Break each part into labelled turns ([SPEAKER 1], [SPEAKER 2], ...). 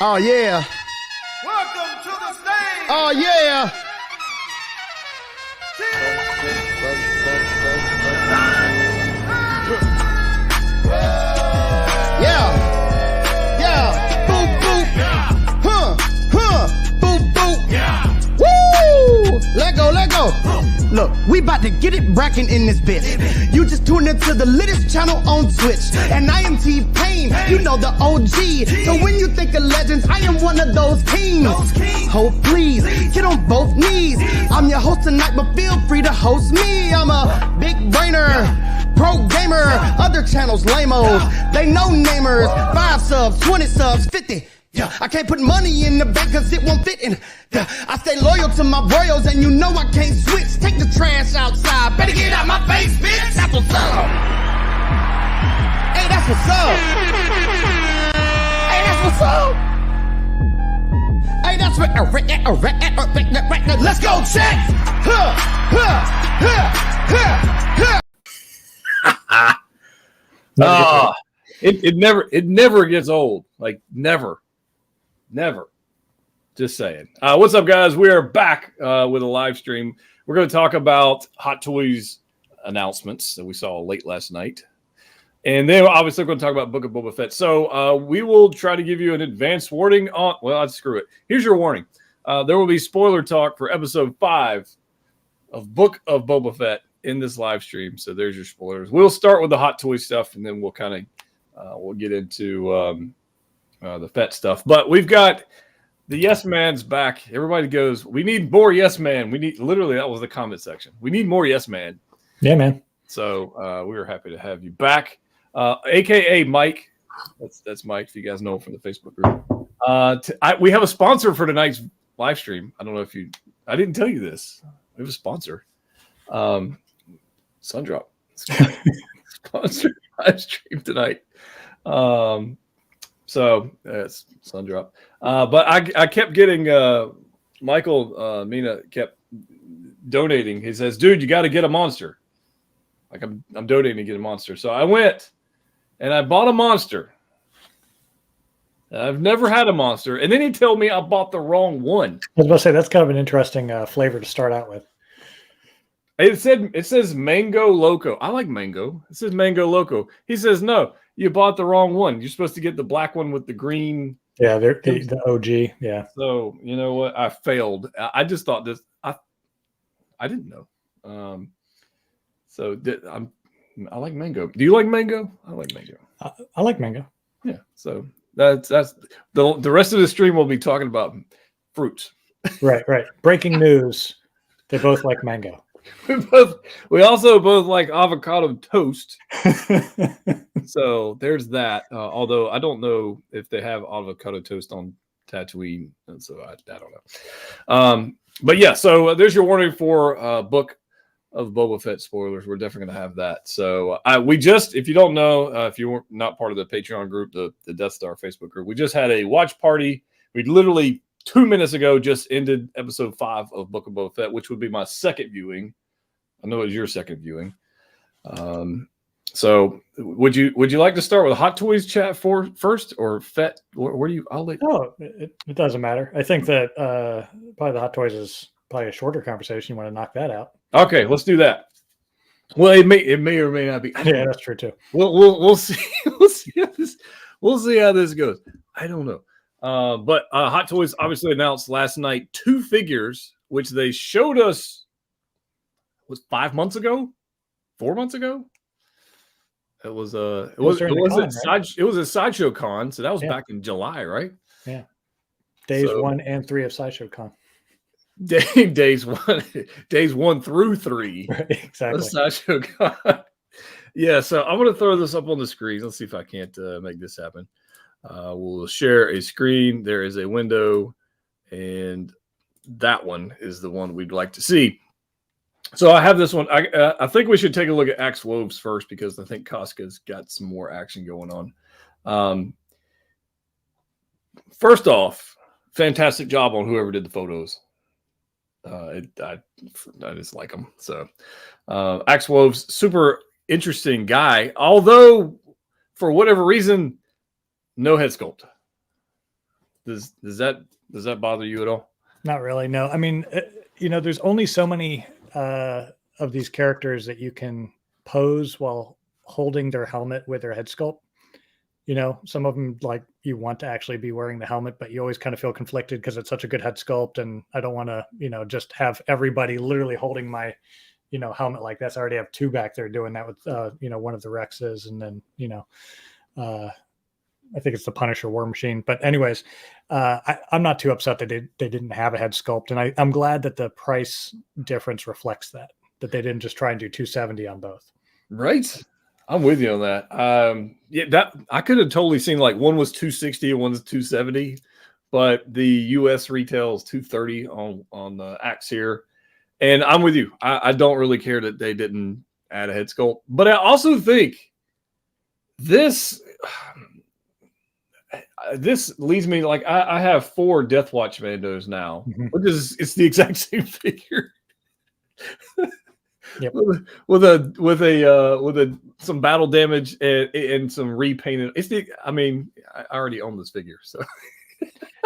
[SPEAKER 1] Oh, yeah.
[SPEAKER 2] Welcome to the stage.
[SPEAKER 1] Oh, yeah. Yeah. Yeah. Boop, boop.
[SPEAKER 2] Yeah.
[SPEAKER 1] Boop, boop.
[SPEAKER 2] Yeah.
[SPEAKER 1] Woo! Let go, let go. Look, we about to get it brackin' in this bitch. You just tuned into the littest channel on Twitch. And I am T-Pain, you know the OG. So when you think of legends, I am one of those kings. Oh, please, get on both knees. I'm your host tonight, but feel free to host me. I'm a big brainer, pro gamer. Other channels, lame-os, they no namers. 5 subs, 20 subs, 50. Yeah, I can't put money in the bank cause it won't fit in. Yeah, I stay loyal to my royals and you know I can't switch. Take the trash outside, better get out my face, bitch. That's what's up. Hey, that's what's up. Hey, that's what's up. Hey, that's what. Let's go, check.
[SPEAKER 3] It never gets old. Like never. Just saying. What's up, guys? We are back with a live stream. We're going to talk about Hot Toys announcements that we saw late last night. And then obviously we're going to talk about Book of Boba Fett. So we will try to give you an advance warning on, well, I'd screw it. Here's your warning. There will be spoiler talk for episode 5 of Book of Boba Fett in this live stream. So there's your spoilers. We'll start with the Hot Toy stuff, and then we'll kind of we'll get into the Fett stuff. But we've got the Yes Man's back. Everybody goes, we need more Yes Man. We need, literally, that was the comment section. We need more Yes Man.
[SPEAKER 4] Yeah, man.
[SPEAKER 3] So we were happy to have you back. AKA Mike. That's Mike, if you guys know him from the Facebook group. We have a sponsor for tonight's live stream. I don't know if I didn't tell you this. We have a sponsor. Sundrop. Sponsored live stream tonight. So it's Sundrop. But I kept getting Michael Mina kept donating. He says, dude, you got to get a monster. Like I'm donating to get a monster. So I went and I bought a monster. I've never had a monster. And then he told me I bought the wrong one.
[SPEAKER 4] I was about to say, that's kind of an interesting flavor to start out with.
[SPEAKER 3] It says Mango Loco. I like mango. It says Mango Loco. He says, no, you bought the wrong one. You're supposed to get the black one with the green.
[SPEAKER 4] Yeah, they're the OG. Yeah.
[SPEAKER 3] So you know what? I failed. I just thought this. I didn't know. I like mango. Do you like mango? I like mango.
[SPEAKER 4] I like mango.
[SPEAKER 3] Yeah. So that's the rest of the stream. We'll be talking about fruits.
[SPEAKER 4] Right. Breaking news. They both like mango.
[SPEAKER 3] We also both like avocado toast. So there's that. Although I don't know if they have avocado toast on Tatooine, and so I don't know. But yeah, so there's your warning for Book of Boba Fett spoilers. We're definitely going to have that. So we just, if you don't know, if you were not part of the Patreon group, the Death Star Facebook group, we just had a watch party. We literally 2 minutes ago just ended episode 5 of Book of Boba Fett, which would be my second viewing. I know it was your second viewing. So would you like to start with Hot Toys chat first or Fett? Where do you? I'll let.
[SPEAKER 4] Oh, it doesn't matter. I think that probably the Hot Toys is probably a shorter conversation. You want to knock that out?
[SPEAKER 3] Okay, let's do that. Well, it may or may not be.
[SPEAKER 4] Yeah, that's true too.
[SPEAKER 3] We'll see. We'll see how this goes. I don't know. But Hot Toys obviously announced last night 2 figures, which they showed us. Was 5 months ago, 4 months ago. It was a Sideshow Con, so that was back in July, right?
[SPEAKER 4] Yeah, days 1 and 3 of Sideshow Con.
[SPEAKER 3] Days 1 through 3.
[SPEAKER 4] Right, exactly.
[SPEAKER 3] Sideshow Con. Yeah, so I'm going to throw this up on the screen. Let's see if I can't make this happen. We'll share a screen. There is a window, and that one is the one we'd like to see. So I have this one. I think we should take a look at Axe Woves first because I think Casca's got some more action going on. First off, fantastic job on whoever did the photos. I just like them. So Axe Woves, super interesting guy. Although, for whatever reason, no head sculpt. Does that bother you at all?
[SPEAKER 4] Not really. No, I mean, there's only so many of these characters that you can pose while holding their helmet with their head sculpt. Some of them, like, you want to actually be wearing the helmet, but you always kind of feel conflicted because it's such a good head sculpt, and I don't want to just have everybody literally holding my helmet like this. I already have two back there doing that with one of the Rexes, and then I think it's the Punisher War Machine. But anyways, I'm not too upset that they didn't have a head sculpt, and I'm glad that the price difference reflects that they didn't just try and do $270 on both.
[SPEAKER 3] Right. I'm with you on that. That I could have totally seen, like, one was $260 and one's $270, but the US retail is $230 on the Axe here. And I'm with you. I don't really care that they didn't add a head sculpt, but I also think this leads me, like, I have 4 Death Watch Mandos now, which is it's the exact same figure.
[SPEAKER 4] Yep.
[SPEAKER 3] with some battle damage and some repainted. I already own this figure, so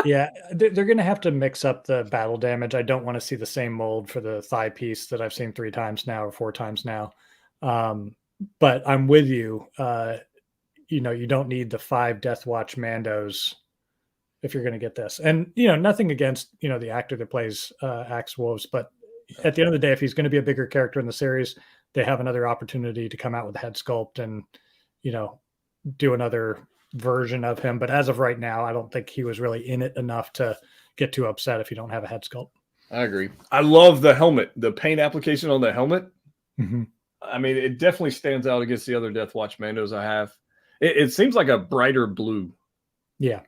[SPEAKER 4] yeah, they're going to have to mix up the battle damage. I don't want to see the same mold for the thigh piece that I've seen 3 times now or 4 times now. But I'm with you. You don't need the 5 Death Watch Mandos if you're going to get this. And nothing against the actor that plays Axe Wolves, but at the end of the day, if he's going to be a bigger character in the series, they have another opportunity to come out with a head sculpt and, do another version of him. But as of right now, I don't think he was really in it enough to get too upset if you don't have a head sculpt.
[SPEAKER 3] I agree. I love the helmet, the paint application on the helmet.
[SPEAKER 4] Mm-hmm.
[SPEAKER 3] I mean, it definitely stands out against the other Death Watch Mandos I have. It seems like a brighter blue.
[SPEAKER 4] Yeah.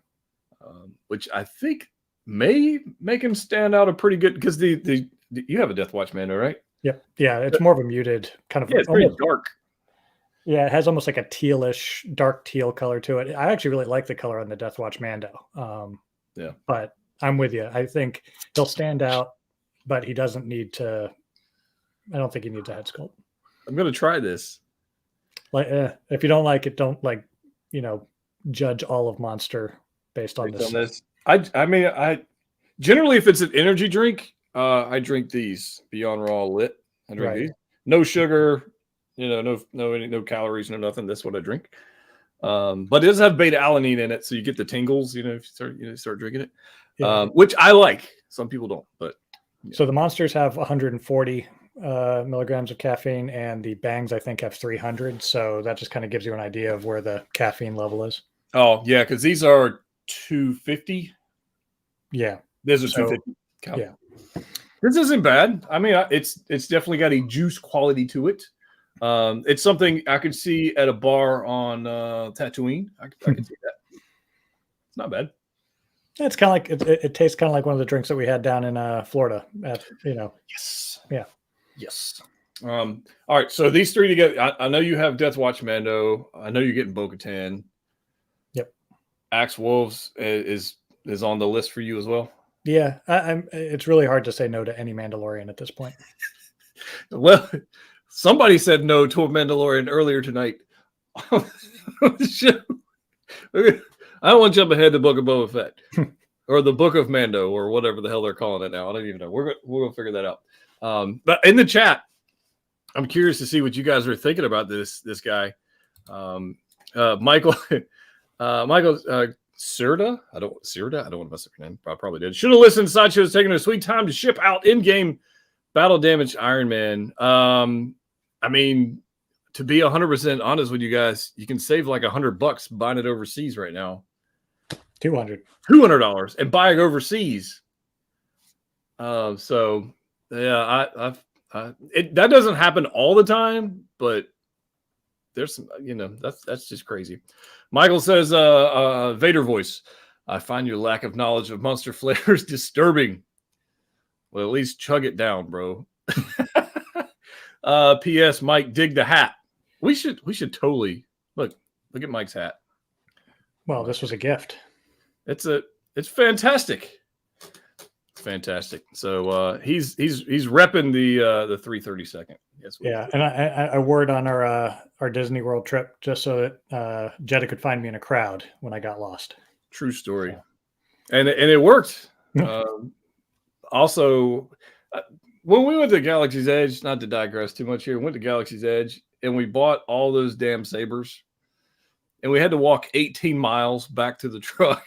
[SPEAKER 3] Which I think may make him stand out a pretty good, because you have a Death Watch Mando, right?
[SPEAKER 4] Yep. Yeah, it's more of a muted kind of.
[SPEAKER 3] Yeah, it's pretty dark.
[SPEAKER 4] Yeah, it has almost like a tealish, dark teal color to it. I actually really like the color on the Death Watch Mando.
[SPEAKER 3] Yeah.
[SPEAKER 4] But I'm with you. I think he'll stand out, but he doesn't need to. I don't think he needs a head sculpt.
[SPEAKER 3] I'm going to try this.
[SPEAKER 4] Like, if you don't like it, don't judge all of Monster based on this.
[SPEAKER 3] I generally, if it's an energy drink, I drink these Beyond Raw Lit. I drink these. No sugar, no calories, no nothing. That's what I drink. But it does have beta alanine in it, so you get the tingles. If you start drinking it, which I like. Some people don't, but
[SPEAKER 4] so the Monsters have 140 milligrams of caffeine, and the Bangs I think have 300. So that just kind of gives you an idea of where the caffeine level is.
[SPEAKER 3] Oh yeah, because these are 250.
[SPEAKER 4] Yeah,
[SPEAKER 3] these are 250.
[SPEAKER 4] Yeah.
[SPEAKER 3] This isn't bad. I mean, it's definitely got a juice quality to it. It's something I could see at a bar on Tatooine. I could see that. It's not bad.
[SPEAKER 4] It's kind of like it tastes kind of like one of the drinks that we had down in Florida.
[SPEAKER 3] Yes.
[SPEAKER 4] Yeah.
[SPEAKER 3] Yes. All right. So these 3 together. I know you have Death Watch Mando. I know you're getting Bo-Katan.
[SPEAKER 4] Yep.
[SPEAKER 3] Axe Wolves is on the list for you as well.
[SPEAKER 4] Yeah, it's really hard to say no to any Mandalorian at this point.
[SPEAKER 3] Well, somebody said no to a Mandalorian earlier tonight on the show. I don't want to jump ahead to Book of Boba Fett or the Book of Mando or whatever the hell they're calling it now. I don't even know. We're gonna figure that out. But in the chat, I'm curious to see what you guys are thinking about this guy, Michael. Sirda? I don't want to mess up your name. I probably did. Should have listened. Sideshow's taking a sweet time to ship out in-game battle damage Iron Man. I mean, to be 100% honest with you guys, you can save like $100 buying it overseas right now. $200 and buying overseas. So yeah, that doesn't happen all the time, but there's some, that's just crazy. Michael says, Vader voice, I find your lack of knowledge of monster flavors disturbing. Well, at least chug it down, bro. P.S. Mike, dig the hat. We should totally look at Mike's hat.
[SPEAKER 4] Well, this was a gift.
[SPEAKER 3] It's fantastic. It's fantastic. So he's repping the 332nd. Yes.
[SPEAKER 4] Yeah, and I word on our Disney World trip just so that Jetta could find me in a crowd when I got lost.
[SPEAKER 3] True story. and it worked. Also, when we went to Galaxy's Edge, not to digress too much here, went to Galaxy's Edge and we bought all those damn sabers, and we had to walk 18 miles back to the truck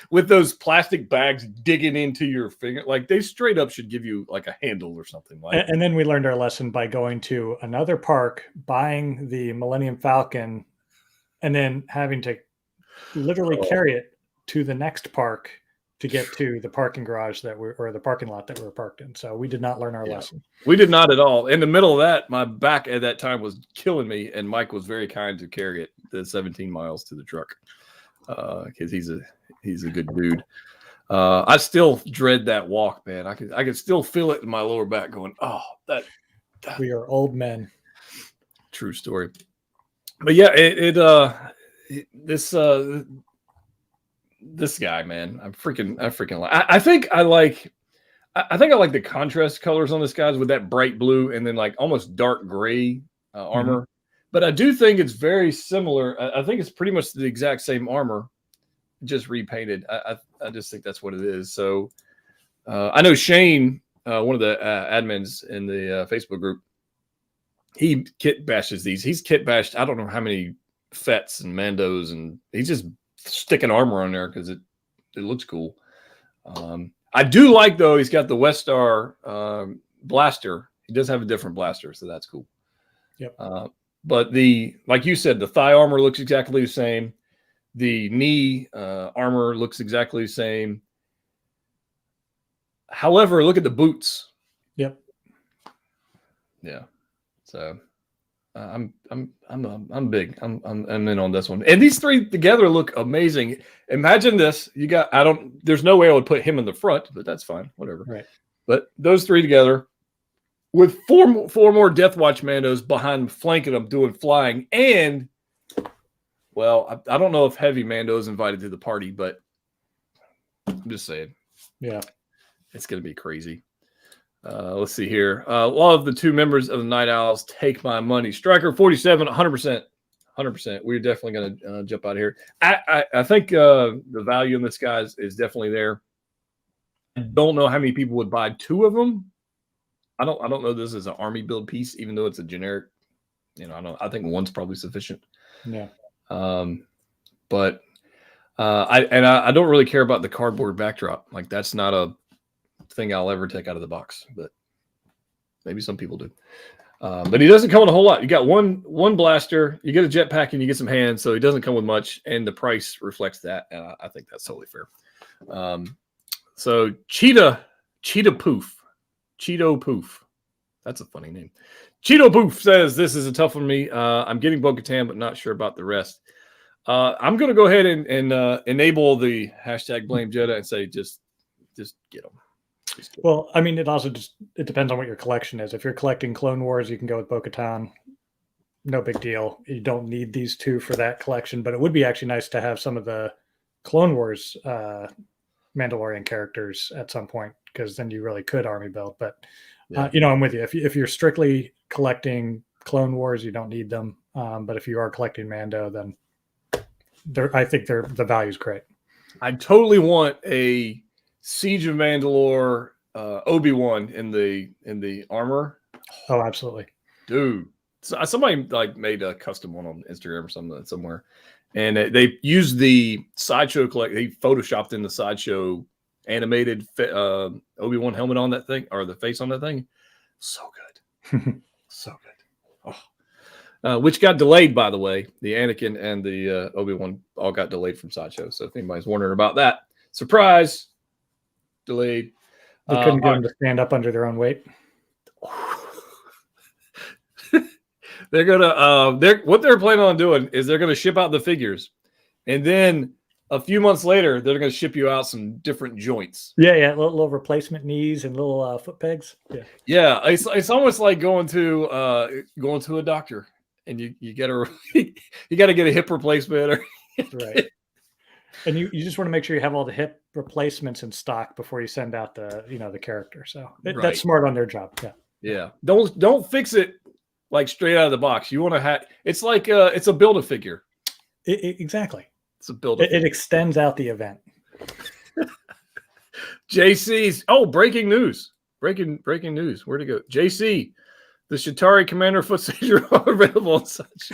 [SPEAKER 3] with those plastic bags digging into your finger. Like they straight up should give you like a handle or something. Like,
[SPEAKER 4] and then we learned our lesson by going to another park, buying the Millennium Falcon, and then having to literally carry it to the next park to get to the parking garage or the parking lot that we were parked in. So we did not learn our lesson.
[SPEAKER 3] We did not at all. In the middle of that, my back at that time was killing me, and Mike was very kind to carry it the 17 miles to the truck because he's a good dude. I still dread that walk, man. I could still feel it in my lower back going, oh, that.
[SPEAKER 4] We are old men.
[SPEAKER 3] True story. But yeah, this guy, man, I freaking like. I think I like the contrast colors on this guy's with that bright blue and then like almost dark gray armor. But I do think it's very similar. I think it's pretty much the exact same armor, just repainted. I just think that's what it is. So I know Shane, one of the admins in the Facebook group, he kit bashes these. He's kit bashed I don't know how many Fetts and Mandos, and he's just sticking armor on there because it looks cool. I do like, though, he's got the West Star blaster. He does have a different blaster, so that's cool.
[SPEAKER 4] Yep.
[SPEAKER 3] But like you said, the thigh armor looks exactly the same. The knee armor looks exactly the same. However, look at the boots.
[SPEAKER 4] Yep.
[SPEAKER 3] Yeah. So I'm big. I'm in on this one. And these three together look amazing. Imagine this. There's no way I would put him in the front, but that's fine. Whatever.
[SPEAKER 4] Right.
[SPEAKER 3] But those three together with four more Death Watch Mandos behind flanking them doing flying. And well, I don't know if Heavy Mando is invited to the party, but I'm just saying.
[SPEAKER 4] Yeah. It's
[SPEAKER 3] going to be crazy. Let's see here. All of the two members of the Night Owls take my money. Striker 47, 100%. 100%. We're definitely going to jump out of here. I think the value in this guy is definitely there. I don't know how many people would buy two of them. I don't know this is an army build piece, even though it's a generic. I think one's probably sufficient.
[SPEAKER 4] Yeah.
[SPEAKER 3] But I don't really care about the cardboard backdrop. Like that's not a thing I'll ever take out of the box, but maybe some people do. But he doesn't come with a whole lot. You got one blaster, you get a jetpack, and you get some hands, so he doesn't come with much, and the price reflects that, and I think that's totally fair. So Cheeto Poof. That's a funny name. Cheeto Poof says, this is a tough one for me. I'm getting Bo-Katan, but not sure about the rest. I'm going to go ahead and enable the hashtag blame Jeddah and say, just get them.
[SPEAKER 4] Well, I mean, it depends on what your collection is. If you're collecting Clone Wars, you can go with Bo-Katan. No big deal. You don't need these two for that collection, but it would be actually nice to have some of the Clone Wars Mandalorian characters at some point, because then you really could army build. But I'm with you. If you're strictly collecting Clone Wars, you don't need them. But if you are collecting Mando, then I think the value is great.
[SPEAKER 3] I totally want a Siege of Mandalore Obi-Wan in the armor.
[SPEAKER 4] Oh, absolutely,
[SPEAKER 3] dude. So somebody like made a custom one on Instagram or somewhere, and they used the Sideshow they photoshopped in the Sideshow animated Obi-Wan helmet on that thing, or the face on that thing. So good. So good. Oh. Which got delayed, by the way. The Anakin and the Obi-Wan all got delayed from Sideshow. So if anybody's wondering about that, surprise, delayed.
[SPEAKER 4] They couldn't get them to stand up under their own weight.
[SPEAKER 3] They're gonna what they're planning on doing is they're gonna ship out the figures, and then a few months later they're gonna ship you out some different joints.
[SPEAKER 4] Yeah, little replacement knees and little foot pegs.
[SPEAKER 3] Yeah. It's almost like going to a doctor, and you gotta get a hip replacement or
[SPEAKER 4] right. And you just want to make sure you have all the hip replacements in stock before you send out the character. So that's smart on their job. Yeah.
[SPEAKER 3] Yeah. Don't fix it like straight out of the box. You want to have it's like it's a build a figure.
[SPEAKER 4] Exactly.
[SPEAKER 3] It's a build.
[SPEAKER 4] It extends out the event.
[SPEAKER 3] JC's. Oh, breaking news. Breaking news. Where'd it go? JC, the Shatari Commander footage are available and such.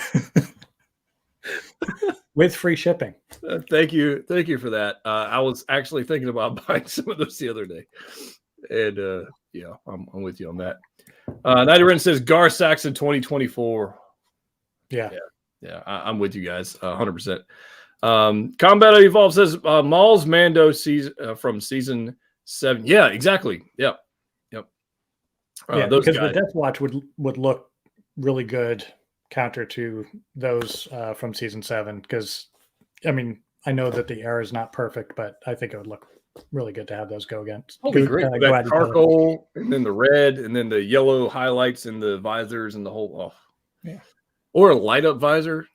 [SPEAKER 4] With free shipping.
[SPEAKER 3] Thank you for that. I was actually thinking about buying some of those the other day, and yeah, I'm with you on that. Nighty Ren says Gar Saxon 2024. Yeah, I'm with you guys 100%. Combat Evolved says Maul's Mando from season 7. Yeah, exactly. Yep. Those
[SPEAKER 4] because
[SPEAKER 3] guys.
[SPEAKER 4] the Death Watch would look really good counter to those from season 7. Because I mean, I know that the era is not perfect, but I think it would look really good to have those go against.
[SPEAKER 3] Oh, great! That charcoal, and then the red, and then the yellow highlights, and the visors, and the whole.
[SPEAKER 4] Yeah.
[SPEAKER 3] Or a light up visor.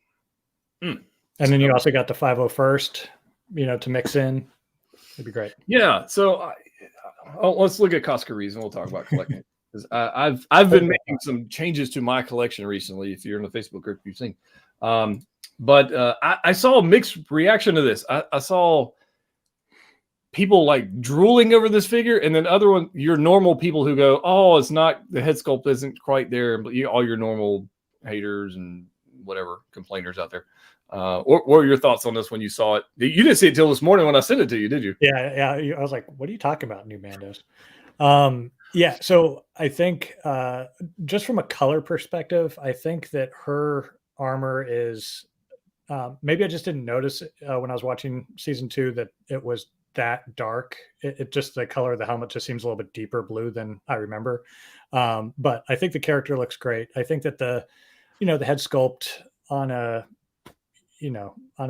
[SPEAKER 4] And then you also got the 501st, to mix in. It'd be great.
[SPEAKER 3] Yeah. So let's look at Coscaries and we'll talk about collecting. Because I've been making some changes to my collection recently. If you're in the Facebook group, you've seen. But I saw a mixed reaction to this. I saw people like drooling over this figure, and then your normal people who go, "Oh, it's not, the head sculpt isn't quite there," but all your normal haters and whatever complainers out there. What were your thoughts on this when you saw it? You didn't see it till this morning when I sent it to you, did you?
[SPEAKER 4] Yeah. I was like, "What are you talking about, new Mandos?" Yeah. So I think just from a color perspective, I think that her armor is. Maybe I just didn't notice when I was watching season 2 that it was that dark. It just, the color of the helmet just seems a little bit deeper blue than I remember. But I think the character looks great. I think that the head sculpt on a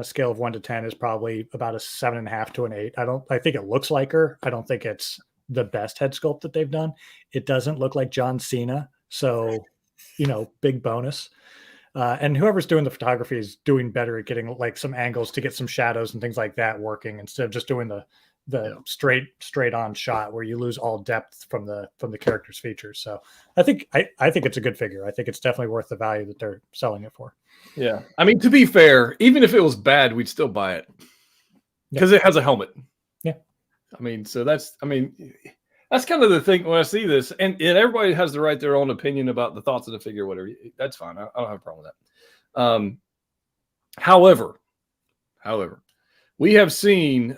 [SPEAKER 4] scale of 1 to 10 is probably about a 7.5 to an 8. I think it looks like her. I don't think it's the best head sculpt that they've done. It doesn't look like John Cena. So, big bonus. And whoever's doing the photography is doing better at getting like some angles to get some shadows and things like that working, instead of just doing the straight on shot where you lose all depth from the character's features. So I think it's a good figure. I think it's definitely worth the value that they're selling it for.
[SPEAKER 3] Yeah. I mean, to be fair, even if it was bad, we'd still buy it because it has a helmet.
[SPEAKER 4] Yeah.
[SPEAKER 3] I mean, so that's kind of the thing when I see this, and everybody has the right to their own opinion about the thoughts of the figure, whatever. That's fine. I don't have a problem with that. However, we have seen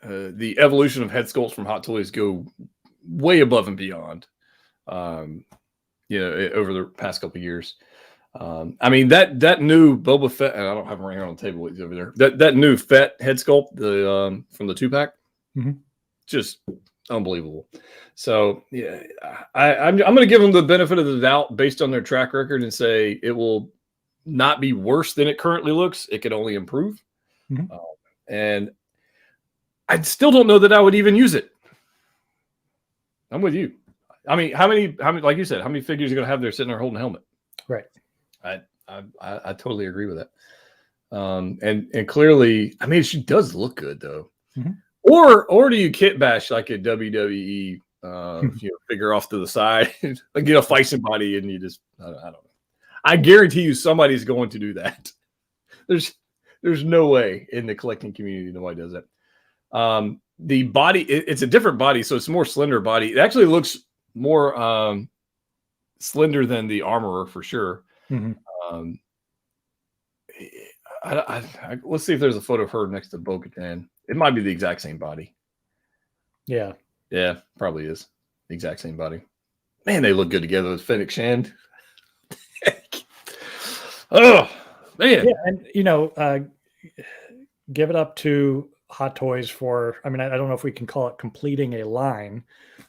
[SPEAKER 3] the evolution of head sculpts from Hot Toys go way above and beyond, over the past couple of years. I mean, that new Boba Fett, and I don't have him right here on the table with you over there. That new Fett head sculpt, from the 2-pack, just unbelievable. So yeah, I'm going to give them the benefit of the doubt based on their track record and say it will not be worse than it currently looks. It could only improve. And I still don't know that I would even use it. I'm with you. I mean, how many, like you said, how many figures are going to have there sitting there holding a helmet?
[SPEAKER 4] Right.
[SPEAKER 3] I totally agree with that. And clearly, I mean, she does look good though. Or do you kit bash like a WWE figure off to the side, like get a fighting body, and you just I don't know. I guarantee you somebody's going to do that. There's no way in the collecting community nobody does that. The body, it's a different body, so it's a more slender body. It actually looks more slender than the armorer for sure. Let's see if there's a photo of her next to Bo-Katan. It might be the exact same body.
[SPEAKER 4] Yeah,
[SPEAKER 3] probably is the exact same body. Man, they look good together with Fennec Shand. Oh man,
[SPEAKER 4] yeah, and give it up to Hot Toys for. I mean, I don't know if we can call it completing a line,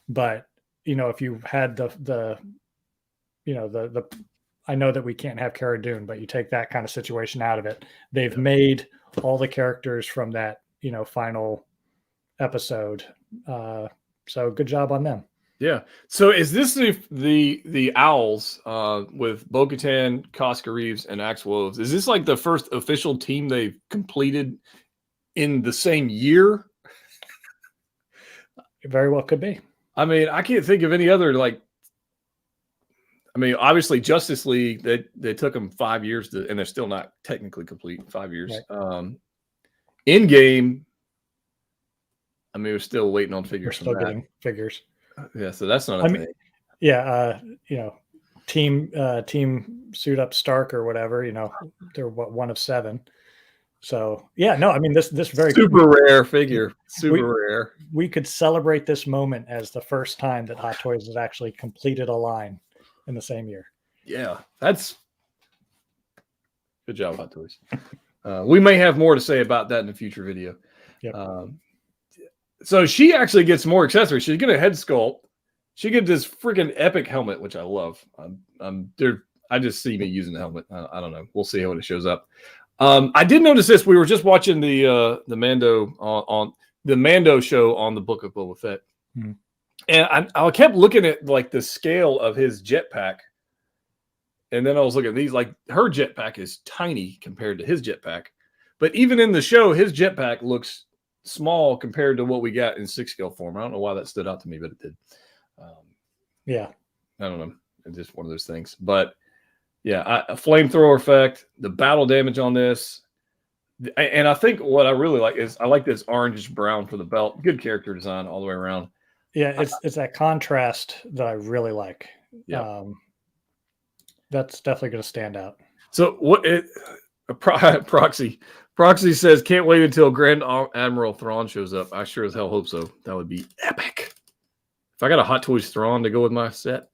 [SPEAKER 4] but if you had the I know that we can't have Cara Dune, but you take that kind of situation out of it. They've made all the characters from that final episode. So good job on them.
[SPEAKER 3] Yeah. So is this the Owls with Bo-Katan, Cosca Reeves, and Axe Woves? Is this like the first official team they've completed in the same year?
[SPEAKER 4] It very well could be.
[SPEAKER 3] I mean, I can't think of any other obviously Justice League, they took them 5 years and they're still not technically complete. 5 years. Right. Endgame, I mean, we're still waiting on
[SPEAKER 4] We're
[SPEAKER 3] figures
[SPEAKER 4] still
[SPEAKER 3] from that.
[SPEAKER 4] getting figures.
[SPEAKER 3] Yeah, so that's not a thing.
[SPEAKER 4] Yeah, team suit up Stark or whatever. They're one of 7. So yeah, no, I mean this very
[SPEAKER 3] Super rare figure. Super rare.
[SPEAKER 4] We could celebrate this moment as the first time that Hot Toys has actually completed a line in the same year.
[SPEAKER 3] Yeah, that's good job, Hot Toys. We may have more to say about that in a future video.
[SPEAKER 4] Yep.
[SPEAKER 3] So she actually gets more accessories. She's getting a head sculpt. She gets this freaking epic helmet, which I love. I just see me using the helmet. I don't know. We'll see how it shows up. I did notice this. We were just watching the Mando on the Mando show on the Book of Boba Fett, and I kept looking at like the scale of his jetpack, and then I was looking at these. Like her jetpack is tiny compared to his jetpack, but even in the show, his jetpack looks small compared to what we got in 6-scale form. I don't know why that stood out to me, but it did.
[SPEAKER 4] Yeah,
[SPEAKER 3] I don't know. It's just one of those things. But yeah, a flamethrower effect, the battle damage on this. And I think what I really like is I like this orangish brown for the belt. Good character design all the way around.
[SPEAKER 4] Yeah, it's that contrast that I really like.
[SPEAKER 3] Yeah.
[SPEAKER 4] That's definitely going to stand out.
[SPEAKER 3] So Proxy says, can't wait until Grand Admiral Thrawn shows up. I sure as hell hope so. That would be epic. If I got a Hot Toys Thrawn to go with my set,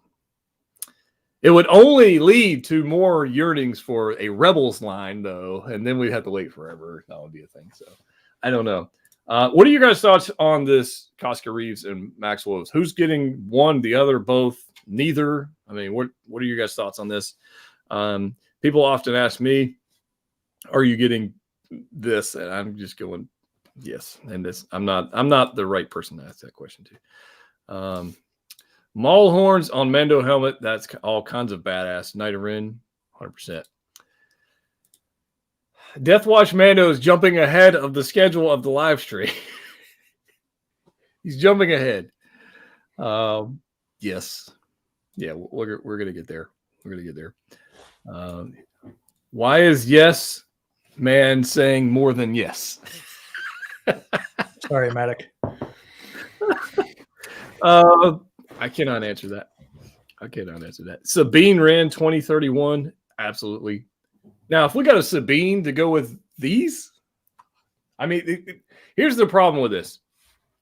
[SPEAKER 3] it would only lead to more yearnings for a Rebels line, though, and then we'd have to wait forever. That would be a thing. So I don't know. What are your guys' thoughts on this Casca Reeves and Max Wolves? Who's getting one, the other, both, neither? I mean, what are your guys' thoughts on this? People often ask me, are you getting this? And I'm just going, yes. And this, I'm not the right person to ask that question to. Maul horns on Mando helmet. That's all kinds of badass. Knight of Ren, 100%. Death Watch Mando is jumping ahead of the schedule of the live stream. He's jumping ahead. Yes. Yeah, we're gonna get there. We're gonna get there. Why is yes man saying more than yes?
[SPEAKER 4] Sorry, Medic.
[SPEAKER 3] I cannot answer that. Sabine ran 2031. Absolutely. Now, if we got a Sabine to go with these, I mean, here's the problem with this.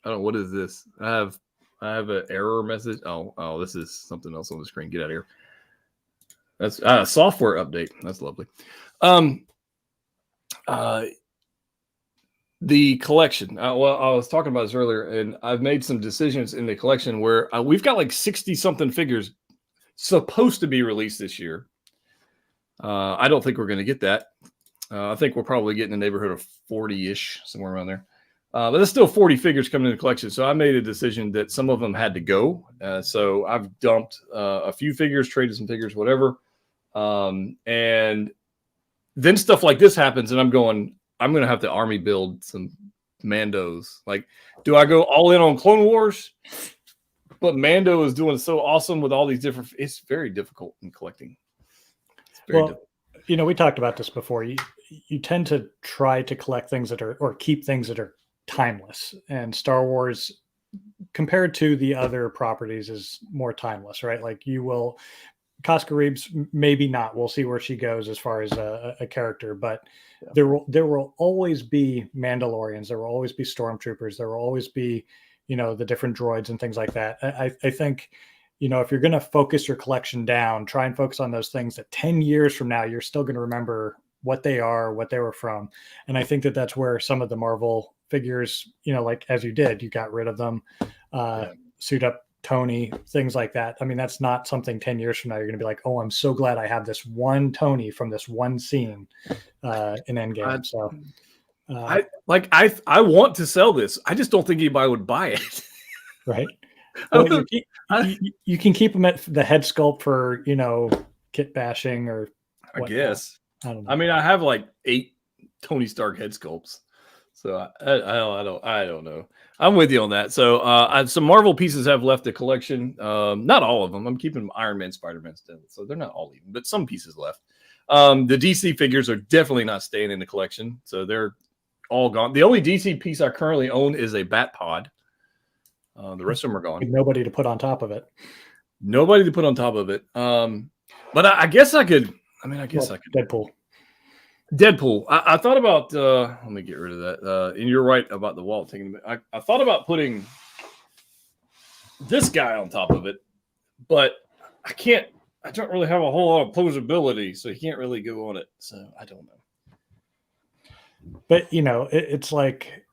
[SPEAKER 3] I don't know. What is this? I have an error message. Oh, this is something else on the screen. Get out of here. That's a software update. That's lovely. The collection. Well, I was talking about this earlier, and I've made some decisions in the collection where we've got like 60-something figures supposed to be released this year. I don't think we're going to get that. I think we're probably getting in the neighborhood of 40-ish, somewhere around there. But there's still 40 figures coming in the collection. So I made a decision that some of them had to go. So I've dumped a few figures, traded some figures, whatever. And then stuff like this happens, and I'm going to have to army build some Mandos. Like, do I go all in on Clone Wars? But Mando is doing so awesome with all these different. It's very difficult in collecting.
[SPEAKER 4] Well, we talked about this before. You tend to try to collect things that are, or keep things that are timeless. And Star Wars, compared to the other properties, is more timeless, right? Like you will, Casca Reeves, maybe not. We'll see where she goes as far as a character, but there will always be Mandalorians. There will always be Stormtroopers. There will always be, the different droids and things like that. I think, if you're going to focus your collection down, try and focus on those things that 10 years from now, you're still going to remember what they are, what they were from. And I think that that's where some of the Marvel figures, like as you did, you got rid of them, suit up Tony, things like that. I mean, that's not something 10 years from now you're going to be like, oh, I'm so glad I have this one Tony from this one scene in Endgame.
[SPEAKER 3] I want to sell this. I just don't think anybody would buy it.
[SPEAKER 4] Right. Well, you can keep them at the head sculpt for, kit bashing or whatnot.
[SPEAKER 3] I guess.
[SPEAKER 4] I don't know.
[SPEAKER 3] I mean, I have like 8 Tony Stark head sculpts. So I don't know. I'm with you on that. So some Marvel pieces have left the collection. Not all of them. I'm keeping Iron Man, Spider-Man still. So they're not all even, but some pieces left. The DC figures are definitely not staying in the collection. So they're all gone. The only DC piece I currently own is a Bat Pod. The rest of them are gone.
[SPEAKER 4] Nobody to put on top of it.
[SPEAKER 3] Nobody to put on top of it. But I guess I could. I mean, I guess I could. Deadpool. I thought about. Let me get rid of that. And you're right about the wall taking. I thought about putting this guy on top of it, but I can't. I don't really have a whole lot of posability, so he can't really go on it. So I don't know.
[SPEAKER 4] But it's like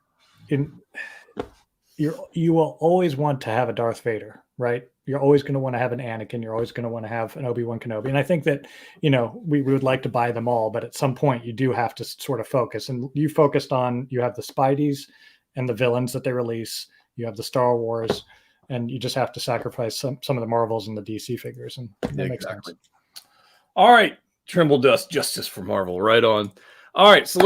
[SPEAKER 4] you will always want to have a Darth Vader, right? You're always going to want to have an Anakin. You're always going to want to have an Obi-Wan Kenobi. And I think that, we would like to buy them all, but at some point you do have to sort of focus. And you focused on, you have the Spideys and the villains that they release. You have the Star Wars, and you just have to sacrifice some of the Marvels and the DC figures. And that makes sense.
[SPEAKER 3] All right. Trimble dust justice for Marvel. Right on. All right. So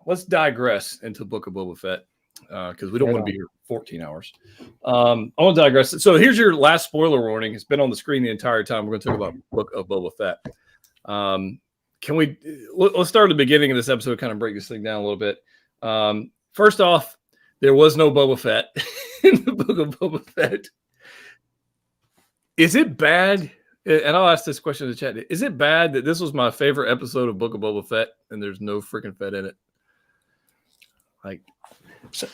[SPEAKER 3] let's digress into Book of Boba Fett. Because we don't want to be here 14 hours. I want to digress. So here's your last spoiler warning. It's been on the screen the entire time. We're going to talk about Book of Boba Fett. Let's start at the beginning of this episode, kind of break this thing down a little bit. First off, there was no Boba Fett in the Book of Boba Fett. Is it bad? And I'll ask this question in the chat. Is it bad that this was my favorite episode of Book of Boba Fett and there's no freaking Fett in it?
[SPEAKER 4] So,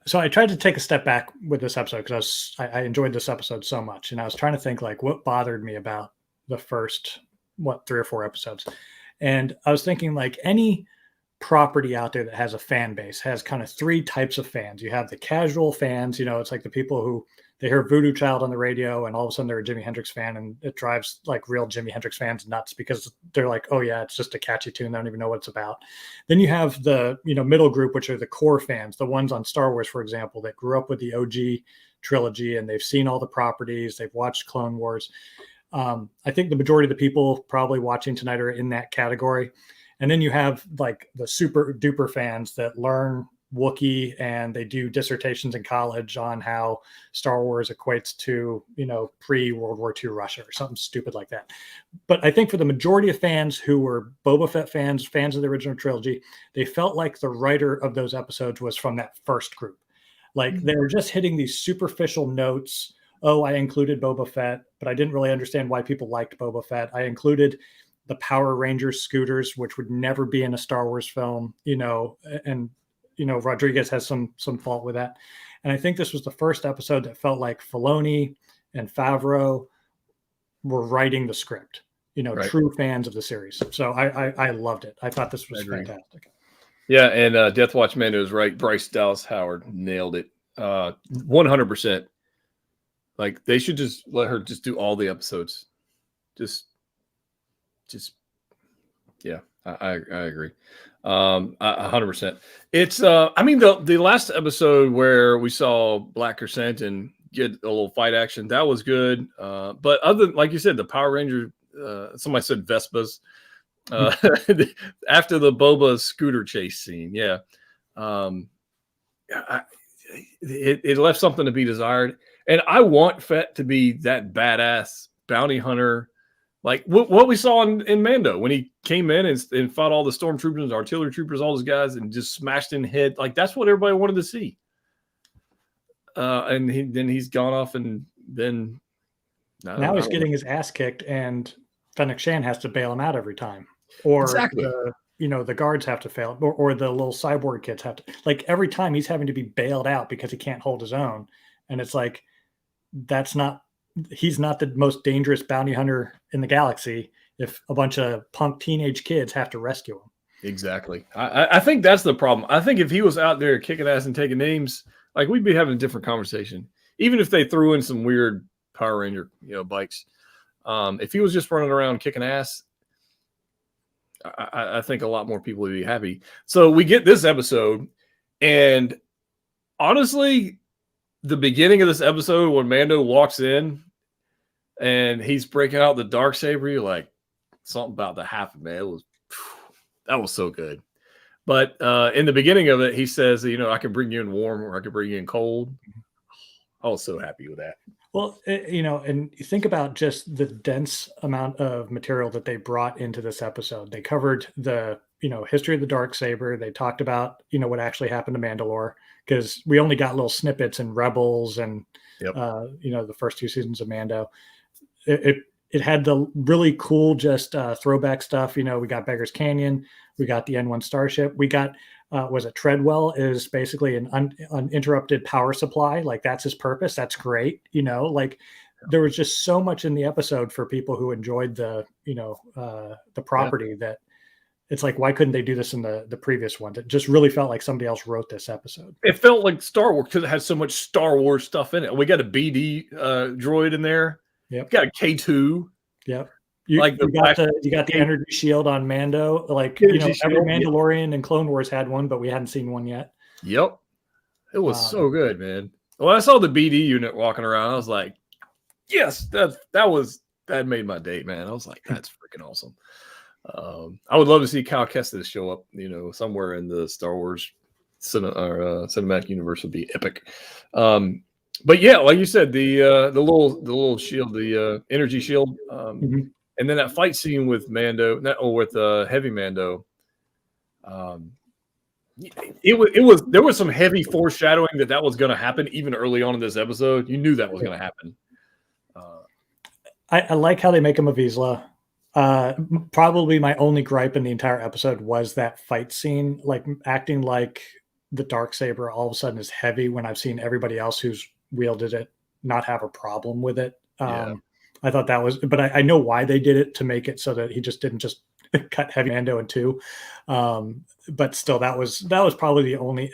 [SPEAKER 4] so I tried to take a step back with this episode because I enjoyed this episode so much, and I was trying to think like what bothered me about the first 3 or 4 episodes, and I was thinking like any property out there that has a fan base has kind of 3 types of fans. You have the casual fans, it's like the people who they hear Voodoo Child on the radio and all of a sudden they're a Jimi Hendrix fan, and it drives like real Jimi Hendrix fans nuts because they're like, oh yeah, it's just a catchy tune. They don't even know what it's about. Then you have the, middle group, which are the core fans, the ones on Star Wars, for example, that grew up with the OG trilogy and they've seen all the properties. They've watched Clone Wars. I think the majority of the people probably watching tonight are in that category. And then you have like the super duper fans that learn Wookiee and they do dissertations in college on how Star Wars equates to, pre-World War II Russia or something stupid like that. But I think for the majority of fans who were Boba Fett fans of the original trilogy, they felt like the writer of those episodes was from that first group. Like they were just hitting these superficial notes. Oh, I included Boba Fett, but I didn't really understand why people liked Boba Fett. I included the Power Rangers scooters, which would never be in a Star Wars film, and Rodriguez has some fault with that. And I think this was the first episode that felt like Filoni and Favreau were writing the script, right. True fans of the series. So I loved it. I thought this was fantastic.
[SPEAKER 3] Yeah. And Death Watch Mando is right. Bryce Dallas Howard nailed it. 100%. Like they should just let her just do all the episodes. Just yeah, I agree. 100%. It's I mean the last episode where we saw Black Chrysanthemum get a little fight action, that was good. But other like you said, the Power Ranger, somebody said Vespas. After the Boba scooter chase scene, yeah. It left something to be desired. And I want Fett to be that badass bounty hunter. Like what we saw in Mando when he came in and fought all the stormtroopers, artillery troopers, all those guys, and just smashed in the head. Like that's what everybody wanted to see. And then he's gone off, and then
[SPEAKER 4] now he's getting his ass kicked, and Fennec Shan has to bail him out every time, or
[SPEAKER 3] exactly.
[SPEAKER 4] The guards have to fail, or the little cyborg kids have to. Like every time he's having to be bailed out because he can't hold his own, and it's like he's not the most dangerous bounty hunter in the galaxy if a bunch of punk teenage kids have to rescue him.
[SPEAKER 3] Exactly. I think that's the problem. I think if he was out there kicking ass and taking names, like we'd be having a different conversation. Even if they threw in some weird Power Ranger, bikes. If he was just running around kicking ass, I think a lot more people would be happy. So we get this episode, and honestly, the beginning of this episode when Mando walks in and he's breaking out the Darksaber, you're like, something about to happen, man. That was so good. But in the beginning of it, he says, I can bring you in warm or I can bring you in cold. I was so happy with that.
[SPEAKER 4] Well, and you think about just the dense amount of material that they brought into this episode. They covered the history of the Darksaber. They talked about, what actually happened to Mandalore, because we only got little snippets in Rebels and, the first 2 seasons of Mando. It had the really cool, just throwback stuff. We got Beggar's Canyon. We got the N1 Starship. We got, was it Treadwell is basically an uninterrupted power supply. Like, that's his purpose. That's great. There was just so much in the episode for people who enjoyed the property that it's like, why couldn't they do this in the previous one? It just really felt like somebody else wrote this episode.
[SPEAKER 3] It felt like Star Wars because it had so much Star Wars stuff in it. We got a BD droid in there.
[SPEAKER 4] Yep.
[SPEAKER 3] Got a K2.
[SPEAKER 4] Yep. You got the energy shield on Mando. Like, every Mandalorian and Clone Wars had one, but we hadn't seen one yet.
[SPEAKER 3] Yep. It was so good, man. When I saw the BD unit walking around, I was like, yes, that made my day, man. I was like, that's freaking awesome. I would love to see Cal Kestis show up, somewhere in the Star Wars cinematic universe. Would be epic. But yeah, like you said, the little shield, the energy shield, and then that fight scene with Mando, with Heavy Mando. There was some heavy foreshadowing that was going to happen even early on in this episode. You knew that was going to happen.
[SPEAKER 4] I like how they make him a Vizsla. Probably my only gripe in the entire episode was that fight scene, like acting like the Darksaber all of a sudden is heavy when I've seen everybody else who's wielded it not have a problem with it. I thought that was, but I know why they did it, to make it so that he just didn't just cut Heavy Mando in 2. But still, that was probably the only.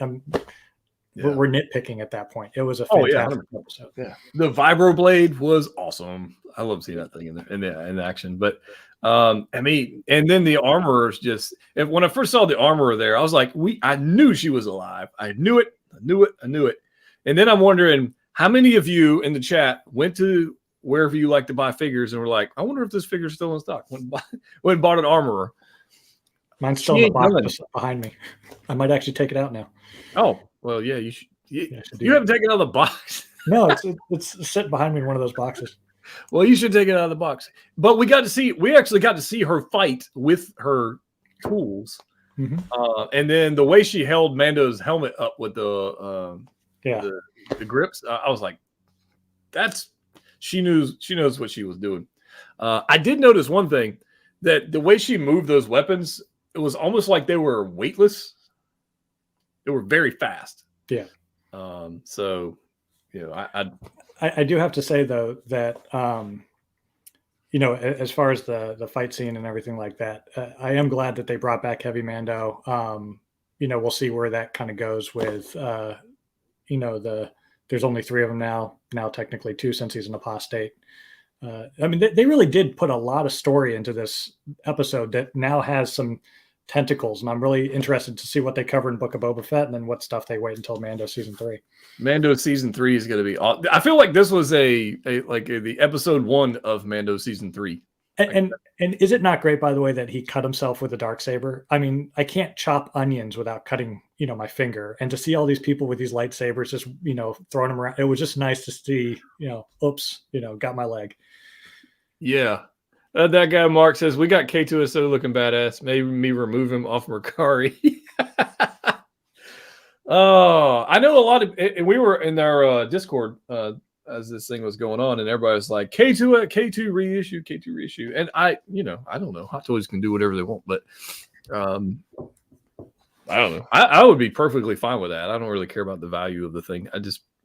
[SPEAKER 4] We're nitpicking at that point. It was a fantastic episode.
[SPEAKER 3] Yeah, the vibroblade was awesome. I love seeing that thing in action. But and then the armorers when I first saw the armorer there, I was like, I knew she was alive. I knew it. And then I'm wondering how many of you in the chat went to wherever you like to buy figures and were like, I wonder if this figure's still in stock. Went and bought an armorer.
[SPEAKER 4] Mine's still in the box behind me. I might actually take it out now.
[SPEAKER 3] Oh, well, yeah, you should. You haven't taken it out of the box.
[SPEAKER 4] No, it's sitting behind me in one of those boxes.
[SPEAKER 3] Well, you should take it out of the box. But we actually got to see her fight with her tools. And then the way she held Mando's helmet up with the grips, I was like, she knows what she was doing. I did notice one thing, that the way she moved those weapons, it was almost like they were weightless. They were very fast.
[SPEAKER 4] Yeah.
[SPEAKER 3] So,
[SPEAKER 4] I do have to say though that as far as the fight scene and everything like that, I am glad that they brought back Heavy Mando. We'll see where that kind of goes with there's only 3 of them now technically 2 since he's an apostate. They really did put a lot of story into this episode that now has some tentacles, and I'm really interested to see what they cover in Book of Boba Fett, and then what stuff they wait until Mando season 3.
[SPEAKER 3] Mando season 3 is going to be. I feel like this was the episode 1 of Mando season 3.
[SPEAKER 4] And is it not great, by the way, that he cut himself with a Darksaber? I mean, I can't chop onions without cutting, my finger. And to see all these people with these lightsabers just, throwing them around, it was just nice to see, oops, got my leg.
[SPEAKER 3] Yeah. That guy Mark says, we got K2SO looking badass. Maybe me remove him off Mercari. Oh, I know a lot of, and we were in our Discord as this thing was going on, and everybody was like, K2 reissue. And I don't know. Hot Toys can do whatever they want, but I don't know. I would be perfectly fine with that. I don't really care about the value of the thing.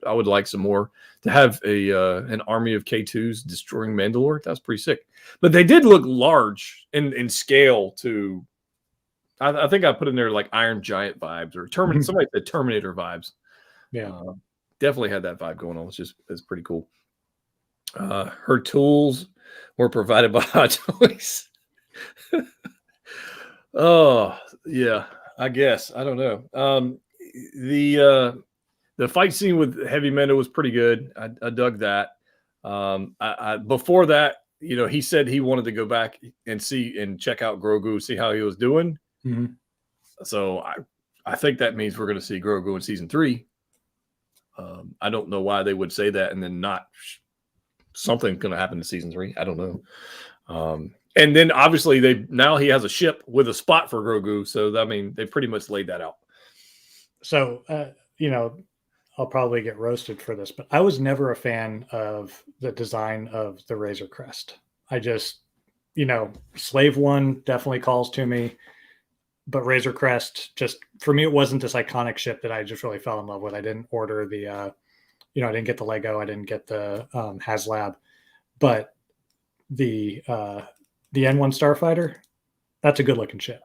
[SPEAKER 3] I would like some more to have an army of K2s destroying Mandalore. That's pretty sick. But they did look large in scale to. I think I put in there like Iron Giant vibes or somebody said Terminator vibes.
[SPEAKER 4] Yeah,
[SPEAKER 3] definitely had that vibe going on. It's pretty cool. Her tools were provided by Hot Toys. Oh yeah, I guess I don't know. The fight scene with Heavy Mando was pretty good. I dug that. Before that, he said he wanted to go back and check out Grogu, see how he was doing.
[SPEAKER 4] Mm-hmm.
[SPEAKER 3] So I think that means we're going to see Grogu in season 3. I don't know why they would say that and then not something's going to happen in season 3. I don't know. And then obviously he has a ship with a spot for Grogu. So I mean, they pretty much laid that out.
[SPEAKER 4] So I'll probably get roasted for this, but I was never a fan of the design of the Razor Crest. I just, Slave One definitely calls to me, but Razor Crest, just for me, it wasn't this iconic ship that I just really fell in love with. I didn't order the, I didn't get the Lego, I didn't get the HasLab, but the N1 Starfighter, that's a good looking ship.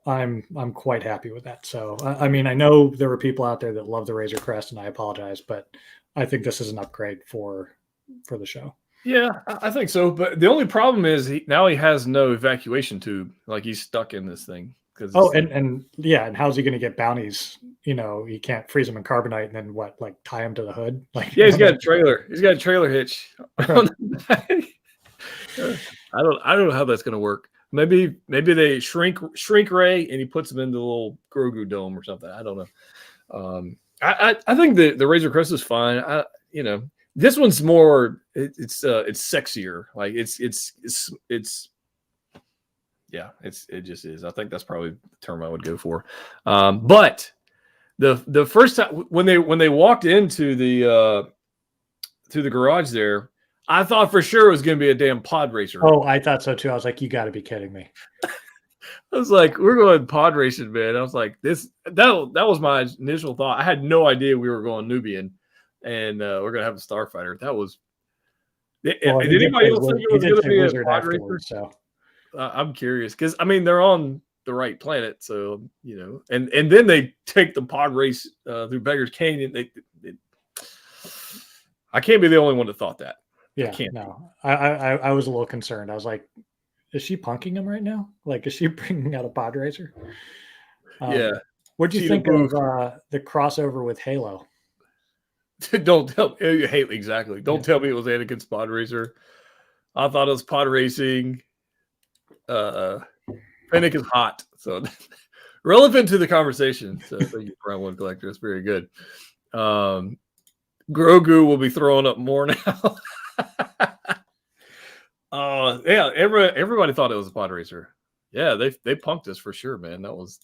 [SPEAKER 4] I'm quite happy with that. So, I mean, I know there were people out there that love the Razor Crest, and I apologize, but I think this is an upgrade for the show.
[SPEAKER 3] Yeah, I think so. But the only problem is he has no evacuation tube. Like, he's stuck in this thing.
[SPEAKER 4] And how's he going to get bounties? He can't freeze them in carbonite and then tie him to the hood?
[SPEAKER 3] He's got a trailer. He's got a trailer hitch. I don't know how that's going to work. Maybe they shrink Ray and he puts them into the little Grogu dome or something. I don't know. I think the Razor Crest is fine. This one's more it's sexier. Like it just is. I think that's probably the term I would go for. But the first time when they walked into the garage there, I thought for sure it was going to be a damn pod racer.
[SPEAKER 4] Oh, I thought so too. I was like, you got to be kidding me.
[SPEAKER 3] I was like, we're going pod racing, man. I was like, that was my initial thought. I had no idea we were going Nubian, and we're going to have a starfighter. That was. Did anybody else think it was going to be a pod racer? So I'm curious because I mean they're on the right planet, so and then they take the pod race through Beggar's Canyon. I can't be the only one that thought that.
[SPEAKER 4] Yeah, no, I was a little concerned. I was like, is she punking him right now? Like, is she bringing out a pod racer?
[SPEAKER 3] Yeah.
[SPEAKER 4] What do you think of the crossover with Halo?
[SPEAKER 3] Don't tell me. Exactly. Don't tell me it was Anakin's pod racer. I thought it was pod racing. Fennec is hot. So relevant to the conversation. So thank you, Brown One Collector. It's very good. Grogu will be throwing up more now. Yeah, everybody thought it was a pod racer. Yeah, they punked us for sure, man. That was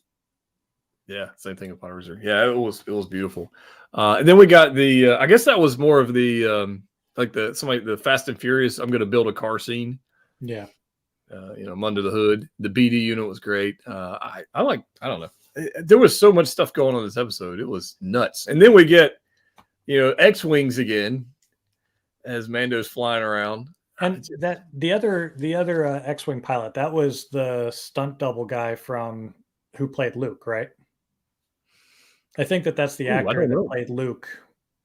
[SPEAKER 3] same thing with pod racer. Yeah, it was beautiful. And then we got the I guess that was more of the the Fast and Furious, I'm gonna build a car scene.
[SPEAKER 4] Yeah.
[SPEAKER 3] I'm under the hood. The BD unit was great. I don't know. There was so much stuff going on in this episode. It was nuts. And then we get X-Wings again as Mando's flying around.
[SPEAKER 4] And that the other X-Wing pilot, that was the stunt double guy from who played Luke, right? I think that's the actor that played Luke